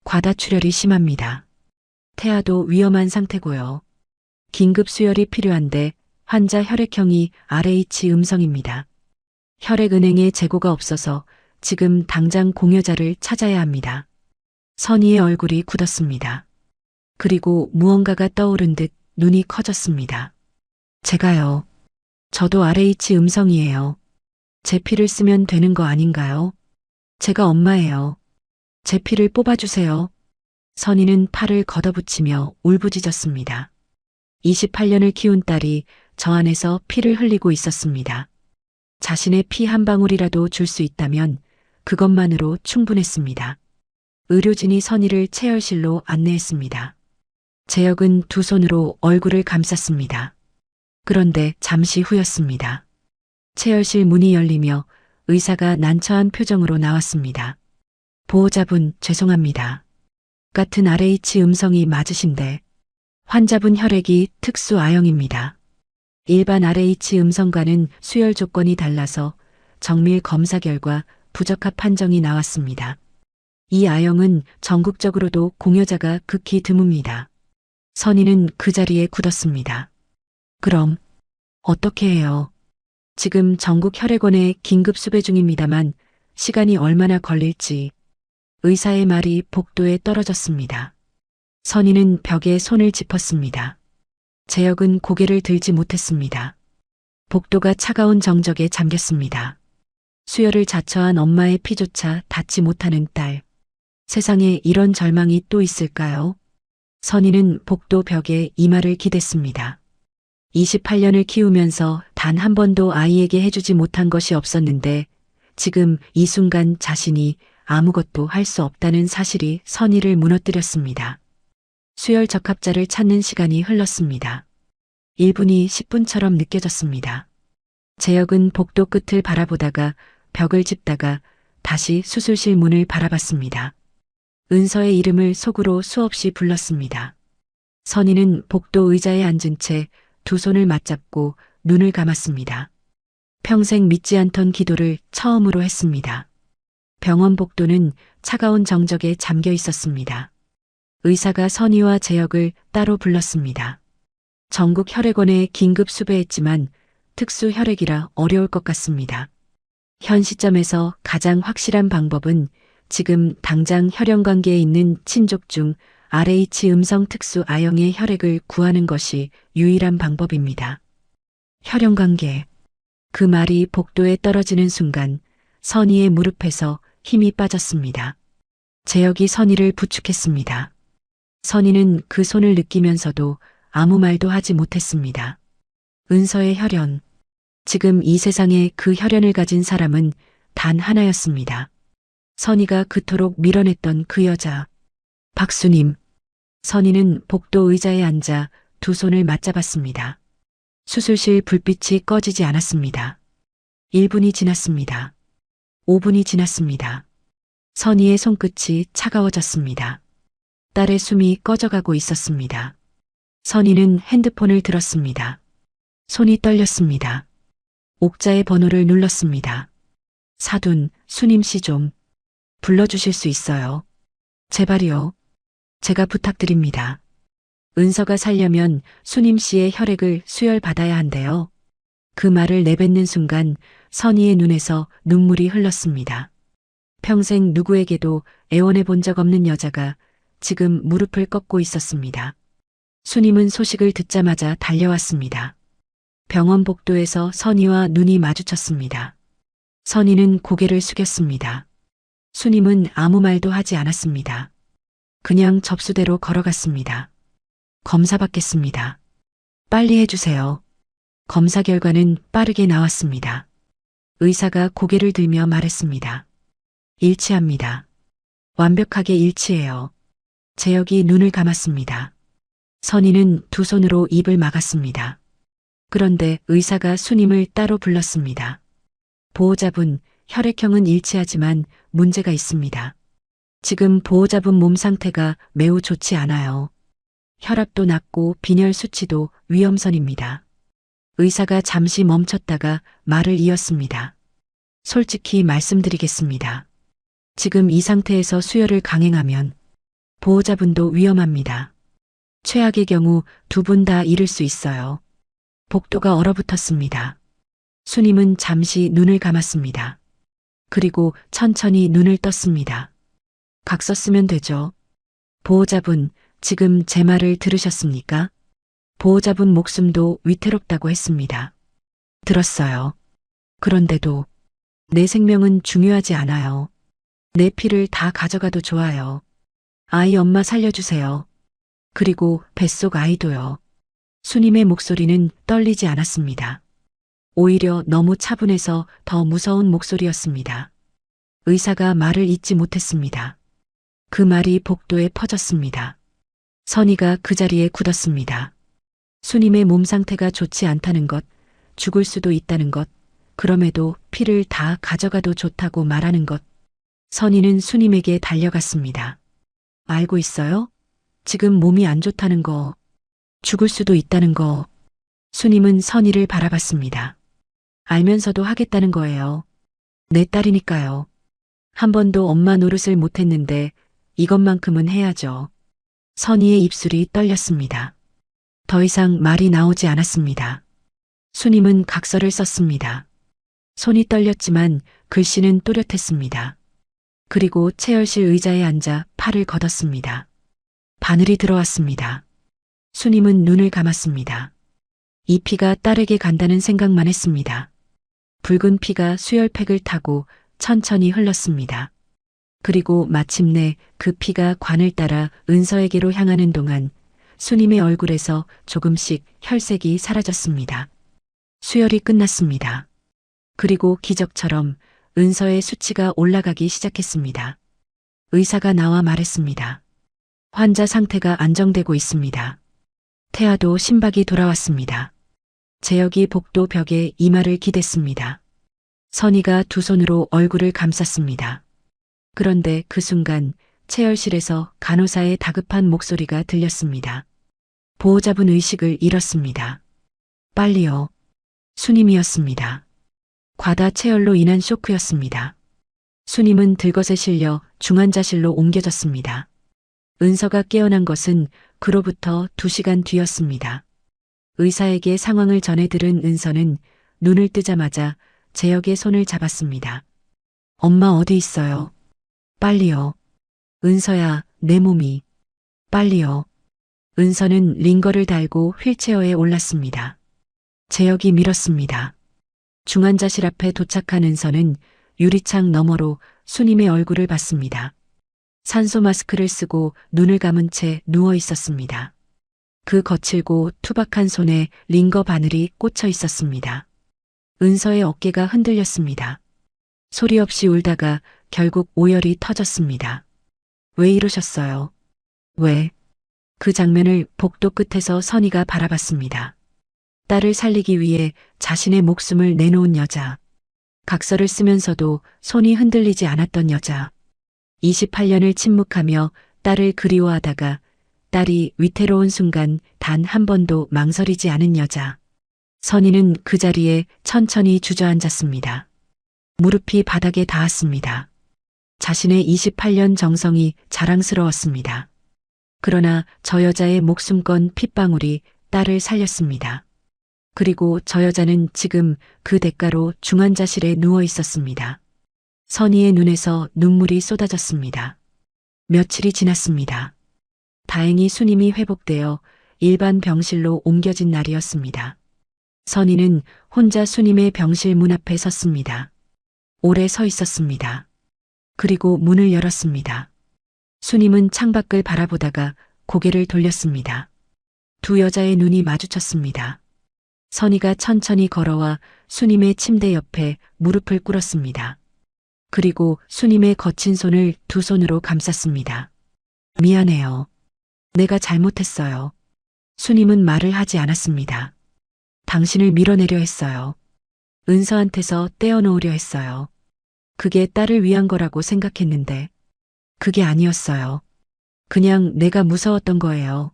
과다출혈이 심합니다. 태아도 위험한 상태고요. 긴급 수혈이 필요한데 환자 혈액형이 RH 음성입니다. 혈액은행에 재고가 없어서 지금 당장 공여자를 찾아야 합니다. 선희의 얼굴이 굳었습니다. 그리고 무언가가 떠오른 듯 눈이 커졌습니다. 제가요. 저도 RH 음성이에요. 제 피를 쓰면 되는 거 아닌가요? 제가 엄마예요. 제 피를 뽑아주세요. 선희는 팔을 걷어붙이며 울부짖었습니다. 28년을 키운 딸이 저 안에서 피를 흘리고 있었습니다. 자신의 피 한 방울이라도 줄 수 있다면 그것만으로 충분했습니다. 의료진이 선희를 체열실로 안내했습니다. 제역은 두 손으로 얼굴을 감쌌습니다. 그런데 잠시 후였습니다. 체열실 문이 열리며 의사가 난처한 표정으로 나왔습니다. 보호자분 죄송합니다. 같은 RH 음성이 맞으신데 환자분 혈액이 특수 A형입니다. 일반 RH 음성과는 수혈 조건이 달라서 정밀 검사 결과 부적합 판정이 나왔습니다. 이 A형은 전국적으로도 공여자가 극히 드뭅니다. 선희는 그 자리에 굳었습니다. 그럼 어떻게 해요? 지금 전국 혈액원에 긴급 수배 중입니다만 시간이 얼마나 걸릴지. 의사의 말이 복도에 떨어졌습니다. 선희는 벽에 손을 짚었습니다. 제역은 고개를 들지 못했습니다. 복도가 차가운 정적에 잠겼습니다. 수혈을 자처한 엄마의 피조차 닿지 못하는 딸. 세상에 이런 절망이 또 있을까요? 선희는 복도 벽에 이마를 기댔습니다. 28년을 키우면서 단 한 번도 아이에게 해주지 못한 것이 없었는데 지금 이 순간 자신이 아무것도 할 수 없다는 사실이 선희를 무너뜨렸습니다. 수혈 적합자를 찾는 시간이 흘렀습니다. 1분이 10분처럼 느껴졌습니다. 제역은 복도 끝을 바라보다가 벽을 짚다가 다시 수술실 문을 바라봤습니다. 은서의 이름을 속으로 수없이 불렀습니다. 선희는 복도 의자에 앉은 채 두 손을 맞잡고 눈을 감았습니다. 평생 믿지 않던 기도를 처음으로 했습니다. 병원 복도는 차가운 정적에 잠겨 있었습니다. 의사가 선희와 제역을 따로 불렀습니다. 전국 혈액원에 긴급 수배했지만 특수 혈액이라 어려울 것 같습니다. 현 시점에서 가장 확실한 방법은 지금 당장 혈연 관계에 있는 친족 중 RH 음성 특수 A형의 혈액을 구하는 것이 유일한 방법입니다. 혈연 관계. 그 말이 복도에 떨어지는 순간 선희의 무릎에서 힘이 빠졌습니다. 제역이 선희를 부축했습니다. 선희는 그 손을 느끼면서도 아무 말도 하지 못했습니다. 은서의 혈연. 지금 이 세상에 그 혈연을 가진 사람은 단 하나였습니다. 선희가 그토록 밀어냈던 그 여자. 박수님. 선희는 복도 의자에 앉아 두 손을 맞잡았습니다. 수술실 불빛이 꺼지지 않았습니다. 1분이 지났습니다. 5분이 지났습니다. 선희의 손끝이 차가워졌습니다. 딸의 숨이 꺼져가고 있었습니다. 선희는 핸드폰을 들었습니다. 손이 떨렸습니다. 옥자의 번호를 눌렀습니다. 사돈, 수님 씨 좀 불러주실 수 있어요? 제발이요. 제가 부탁드립니다. 은서가 살려면 수님 씨의 혈액을 수혈받아야 한대요. 그 말을 내뱉는 순간 선희의 눈에서 눈물이 흘렀습니다. 평생 누구에게도 애원해 본 적 없는 여자가 지금 무릎을 꺾고 있었습니다. 수님은 소식을 듣자마자 달려왔습니다. 병원 복도에서 선희와 눈이 마주쳤습니다. 선희는 고개를 숙였습니다. 수님은 아무 말도 하지 않았습니다. 그냥 접수대로 걸어갔습니다. 검사 받겠습니다. 빨리 해주세요. 검사 결과는 빠르게 나왔습니다. 의사가 고개를 들며 말했습니다. 일치합니다. 완벽하게 일치해요. 재혁이 눈을 감았습니다. 선희는 두 손으로 입을 막았습니다. 그런데 의사가 수님을 따로 불렀습니다. 보호자분, 혈액형은 일치하지만 문제가 있습니다. 지금 보호자분 몸 상태가 매우 좋지 않아요. 혈압도 낮고 빈혈 수치도 위험선입니다. 의사가 잠시 멈췄다가 말을 이었습니다. 솔직히 말씀드리겠습니다. 지금 이 상태에서 수혈을 강행하면 보호자분도 위험합니다. 최악의 경우 두 분 다 잃을 수 있어요. 복도가 얼어붙었습니다. 수님은 잠시 눈을 감았습니다. 그리고 천천히 눈을 떴습니다. 각 썼으면 되죠. 보호자분, 지금 제 말을 들으셨습니까? 보호자분 목숨도 위태롭다고 했습니다. 들었어요. 그런데도 내 생명은 중요하지 않아요. 내 피를 다 가져가도 좋아요. 아이 엄마 살려주세요. 그리고 뱃속 아이도요. 수님의 목소리는 떨리지 않았습니다. 오히려 너무 차분해서 더 무서운 목소리였습니다. 의사가 말을 잇지 못했습니다. 그 말이 복도에 퍼졌습니다. 선희가 그 자리에 굳었습니다. 수님의 몸 상태가 좋지 않다는 것, 죽을 수도 있다는 것, 그럼에도 피를 다 가져가도 좋다고 말하는 것. 선희는 수님에게 달려갔습니다. 알고 있어요? 지금 몸이 안 좋다는 거, 죽을 수도 있다는 거. 수님은 선희를 바라봤습니다. 알면서도 하겠다는 거예요. 내 딸이니까요. 한 번도 엄마 노릇을 못했는데 이것만큼은 해야죠. 선희의 입술이 떨렸습니다. 더 이상 말이 나오지 않았습니다. 수님은 각서를 썼습니다. 손이 떨렸지만 글씨는 또렷했습니다. 그리고 체열실 의자에 앉아 팔을 걷었습니다. 바늘이 들어왔습니다. 수님은 눈을 감았습니다. 이 피가 딸에게 간다는 생각만 했습니다. 붉은 피가 수혈팩을 타고 천천히 흘렀습니다. 그리고 마침내 그 피가 관을 따라 은서에게로 향하는 동안 수님의 얼굴에서 조금씩 혈색이 사라졌습니다. 수혈이 끝났습니다. 그리고 기적처럼 은서의 수치가 올라가기 시작했습니다. 의사가 나와 말했습니다. 환자 상태가 안정되고 있습니다. 태아도 심박이 돌아왔습니다. 재혁이 복도 벽에 이마를 기댔습니다. 선희가 두 손으로 얼굴을 감쌌습니다. 그런데 그 순간 체열실에서 간호사의 다급한 목소리가 들렸습니다. 보호자분 의식을 잃었습니다. 빨리요. 수님이었습니다. 과다 체열로 인한 쇼크였습니다. 수님은 들것에 실려 중환자실로 옮겨졌습니다. 은서가 깨어난 것은 그로부터 2시간 뒤였습니다. 의사에게 상황을 전해 들은 은서는 눈을 뜨자마자 재혁의 손을 잡았습니다. 엄마 어디 있어요? 빨리요. 은서야, 내 몸이. 빨리요. 은서는 링거를 달고 휠체어에 올랐습니다. 재혁이 밀었습니다. 중환자실 앞에 도착한 은서는 유리창 너머로 수님의 얼굴을 봤습니다. 산소 마스크를 쓰고 눈을 감은 채 누워 있었습니다. 그 거칠고 투박한 손에 링거 바늘이 꽂혀 있었습니다. 은서의 어깨가 흔들렸습니다. 소리 없이 울다가 결국 오열이 터졌습니다. 왜 이러셨어요? 왜? 그 장면을 복도 끝에서 선희가 바라봤습니다. 딸을 살리기 위해 자신의 목숨을 내놓은 여자. 각서를 쓰면서도 손이 흔들리지 않았던 여자. 28년을 침묵하며 딸을 그리워하다가 딸이 위태로운 순간 단 한 번도 망설이지 않은 여자. 선희는 그 자리에 천천히 주저앉았습니다. 무릎이 바닥에 닿았습니다. 자신의 28년 정성이 자랑스러웠습니다. 그러나 저 여자의 목숨건 핏방울이 딸을 살렸습니다. 그리고 저 여자는 지금 그 대가로 중환자실에 누워 있었습니다. 선희의 눈에서 눈물이 쏟아졌습니다. 며칠이 지났습니다. 다행히 순임이 회복되어 일반 병실로 옮겨진 날이었습니다. 선희는 혼자 순임의 병실 문 앞에 섰습니다. 오래 서 있었습니다. 그리고 문을 열었습니다. 순임은 창밖을 바라보다가 고개를 돌렸습니다. 두 여자의 눈이 마주쳤습니다. 선희가 천천히 걸어와 순임의 침대 옆에 무릎을 꿇었습니다. 그리고 순임의 거친 손을 두 손으로 감쌌습니다. 미안해요. 내가 잘못했어요. 순임은 말을 하지 않았습니다. 당신을 밀어내려 했어요. 은서한테서 떼어놓으려 했어요. 그게 딸을 위한 거라고 생각했는데 그게 아니었어요. 그냥 내가 무서웠던 거예요.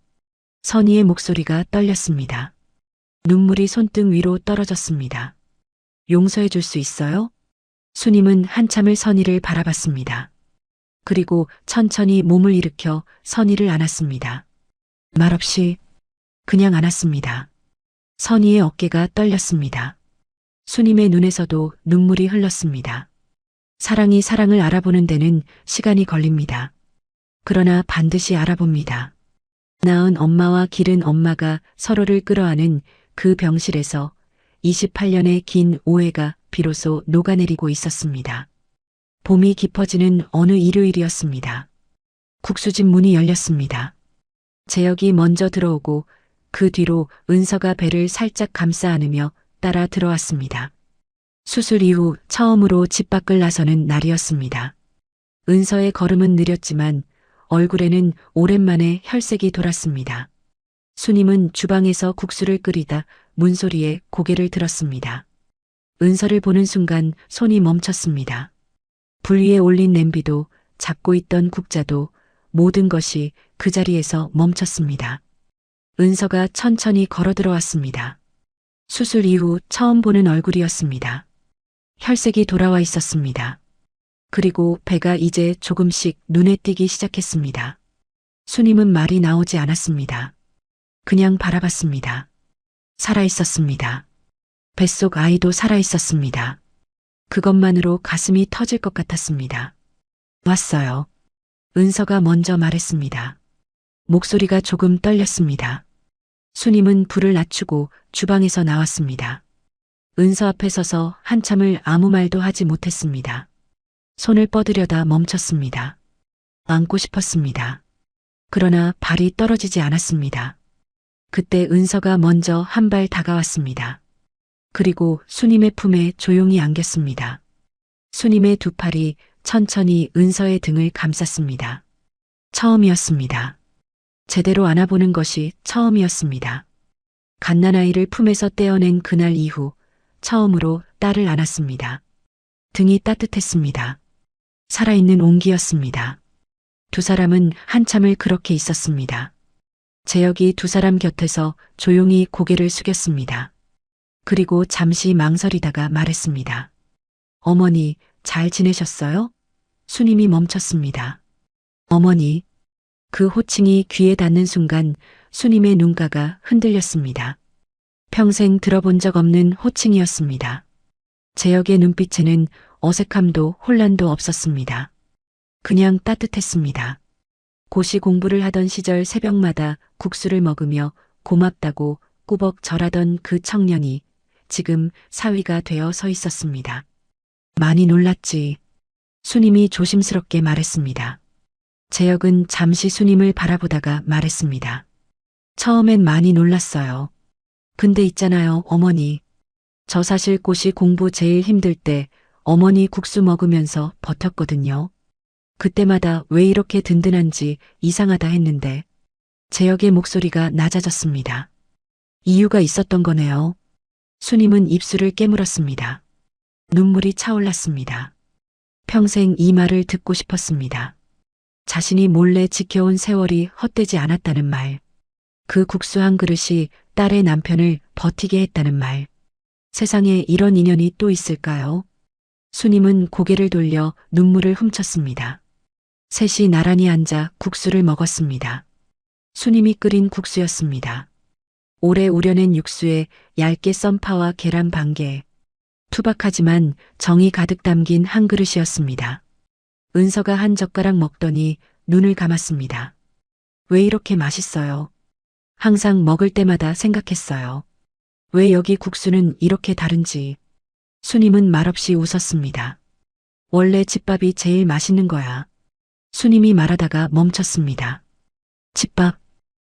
선희의 목소리가 떨렸습니다. 눈물이 손등 위로 떨어졌습니다. 용서해 줄 수 있어요? 순임은 한참을 선희를 바라봤습니다. 그리고 천천히 몸을 일으켜 선희를 안았습니다. 말없이 그냥 안았습니다. 선희의 어깨가 떨렸습니다. 순임의 눈에서도 눈물이 흘렀습니다. 사랑이 사랑을 알아보는 데는 시간이 걸립니다. 그러나 반드시 알아봅니다. 낳은 엄마와 기른 엄마가 서로를 끌어안은 그 병실에서 28년의 긴 오해가 비로소 녹아내리고 있었습니다. 봄이 깊어지는 어느 일요일이었습니다. 국수집 문이 열렸습니다. 재혁이 먼저 들어오고 그 뒤로 은서가 배를 살짝 감싸 안으며 따라 들어왔습니다. 수술 이후 처음으로 집 밖을 나서는 날이었습니다. 은서의 걸음은 느렸지만 얼굴에는 오랜만에 혈색이 돌았습니다. 순임은 주방에서 국수를 끓이다 문소리에 고개를 들었습니다. 은서를 보는 순간 손이 멈췄습니다. 불 위에 올린 냄비도 잡고 있던 국자도 모든 것이 그 자리에서 멈췄습니다. 은서가 천천히 걸어 들어왔습니다. 수술 이후 처음 보는 얼굴이었습니다. 혈색이 돌아와 있었습니다. 그리고 배가 이제 조금씩 눈에 띄기 시작했습니다. 순임은 말이 나오지 않았습니다. 그냥 바라봤습니다. 살아있었습니다. 뱃속 아이도 살아있었습니다. 그것만으로 가슴이 터질 것 같았습니다. 왔어요. 은서가 먼저 말했습니다. 목소리가 조금 떨렸습니다. 순임은 불을 낮추고 주방에서 나왔습니다. 은서 앞에 서서 한참을 아무 말도 하지 못했습니다. 손을 뻗으려다 멈췄습니다. 안고 싶었습니다. 그러나 발이 떨어지지 않았습니다. 그때 은서가 먼저 한 발 다가왔습니다. 그리고 순임의 품에 조용히 안겼습니다. 순임의 두 팔이 천천히 은서의 등을 감쌌습니다. 처음이었습니다. 제대로 안아보는 것이 처음이었습니다. 갓난아이를 품에서 떼어낸 그날 이후 처음으로 딸을 안았습니다. 등이 따뜻했습니다. 살아있는 온기였습니다. 두 사람은 한참을 그렇게 있었습니다. 재혁이 두 사람 곁에서 조용히 고개를 숙였습니다. 그리고 잠시 망설이다가 말했습니다. 어머니, 잘 지내셨어요? 순임이 멈췄습니다. 어머니. 그 호칭이 귀에 닿는 순간 순임의 눈가가 흔들렸습니다. 평생 들어본 적 없는 호칭이었습니다. 재혁의 눈빛에는 어색함도 혼란도 없었습니다. 그냥 따뜻했습니다. 고시 공부를 하던 시절 새벽마다 국수를 먹으며 고맙다고 꾸벅 절하던 그 청년이 지금 사위가 되어 서 있었습니다. 많이 놀랐지. 순임이 조심스럽게 말했습니다. 재혁은 잠시 순임을 바라보다가 말했습니다. 처음엔 많이 놀랐어요. 근데 있잖아요, 어머니. 저 사실 고시 공부 제일 힘들 때 어머니 국수 먹으면서 버텼거든요. 그때마다 왜 이렇게 든든한지 이상하다 했는데 재혁의 목소리가 낮아졌습니다. 이유가 있었던 거네요. 수님은 입술을 깨물었습니다. 눈물이 차올랐습니다. 평생 이 말을 듣고 싶었습니다. 자신이 몰래 지켜온 세월이 헛되지 않았다는 말. 그 국수 한 그릇이 딸의 남편을 버티게 했다는 말. 세상에 이런 인연이 또 있을까요? 수님은 고개를 돌려 눈물을 훔쳤습니다. 셋이 나란히 앉아 국수를 먹었습니다. 수님이 끓인 국수였습니다. 오래 우려낸 육수에 얇게 썬 파와 계란 반 개. 투박하지만 정이 가득 담긴 한 그릇이었습니다. 은서가 한 젓가락 먹더니 눈을 감았습니다. 왜 이렇게 맛있어요? 항상 먹을 때마다 생각했어요. 왜 여기 국수는 이렇게 다른지. 수님은 말없이 웃었습니다. 원래 집밥이 제일 맛있는 거야. 수님이 말하다가 멈췄습니다. 집밥.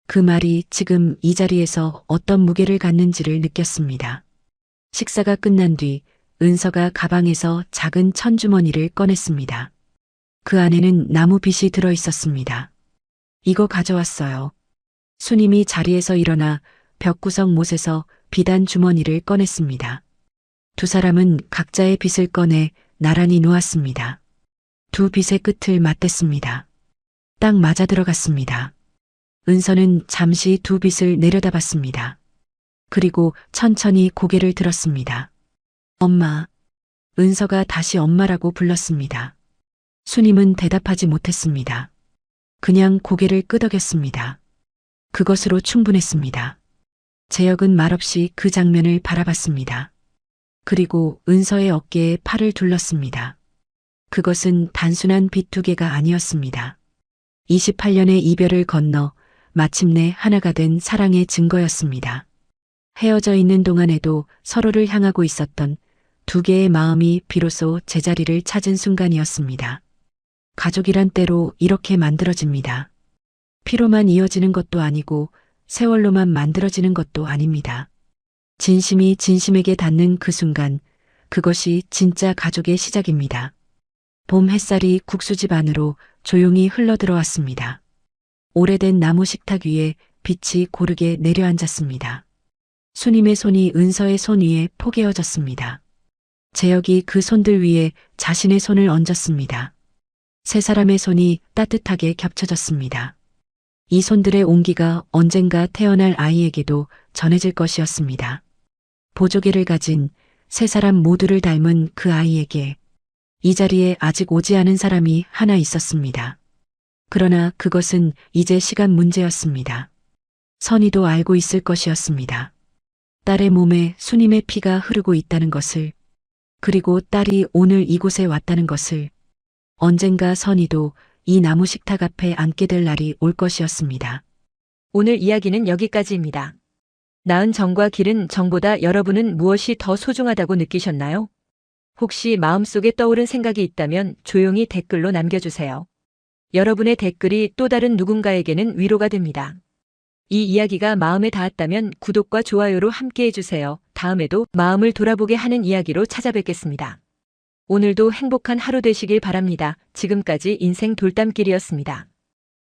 그 말이 지금 이 자리에서 어떤 무게를 갖는지를 느꼈습니다. 식사가 끝난 뒤 은서가 가방에서 작은 천주머니를 꺼냈습니다. 그 안에는 나무 빗이 들어 있었습니다. 이거 가져왔어요. 수님이 자리에서 일어나 벽구석 못에서 비단 주머니를 꺼냈습니다. 두 사람은 각자의 빗을 꺼내 나란히 놓았습니다. 두 빗의 끝을 맞댔습니다. 딱 맞아 들어갔습니다. 은서는 잠시 두 빗을 내려다봤습니다. 그리고 천천히 고개를 들었습니다. 엄마. 은서가 다시 엄마라고 불렀습니다. 수님은 대답하지 못했습니다. 그냥 고개를 끄덕였습니다. 그것으로 충분했습니다. 재혁은 말없이 그 장면을 바라봤습니다. 그리고 은서의 어깨에 팔을 둘렀습니다. 그것은 단순한 빗 두 개가 아니었습니다. 28년의 이별을 건너 마침내 하나가 된 사랑의 증거였습니다. 헤어져 있는 동안에도 서로를 향하고 있었던 두 개의 마음이 비로소 제자리를 찾은 순간이었습니다. 가족이란 때로 이렇게 만들어집니다. 피로만 이어지는 것도 아니고 세월로만 만들어지는 것도 아닙니다. 진심이 진심에게 닿는 그 순간, 그것이 진짜 가족의 시작입니다. 봄 햇살이 국수집 안으로 조용히 흘러들어왔습니다. 오래된 나무 식탁 위에 빛이 고르게 내려앉았습니다. 수님의 손이 은서의 손 위에 포개어졌습니다. 재혁이 그 손들 위에 자신의 손을 얹었습니다. 세 사람의 손이 따뜻하게 겹쳐졌습니다. 이 손들의 온기가 언젠가 태어날 아이에게도 전해질 것이었습니다. 보조개를 가진 세 사람 모두를 닮은 그 아이에게 이 자리에 아직 오지 않은 사람이 하나 있었습니다. 그러나 그것은 이제 시간 문제였습니다. 선희도 알고 있을 것이었습니다. 딸의 몸에 수님의 피가 흐르고 있다는 것을, 그리고 딸이 오늘 이곳에 왔다는 것을, 언젠가 선희도 이 나무 식탁 앞에 앉게 될 날이 올 것이었습니다. 오늘 이야기는 여기까지입니다. 나은 정과 기른 정보다 여러분은 무엇이 더 소중하다고 느끼셨나요? 혹시 마음속에 떠오른 생각이 있다면 조용히 댓글로 남겨주세요. 여러분의 댓글이 또 다른 누군가에게는 위로가 됩니다. 이 이야기가 마음에 닿았다면 구독과 좋아요로 함께 해주세요. 다음에도 마음을 돌아보게 하는 이야기로 찾아뵙겠습니다. 오늘도 행복한 하루 되시길 바랍니다. 지금까지 인생 돌담길이었습니다.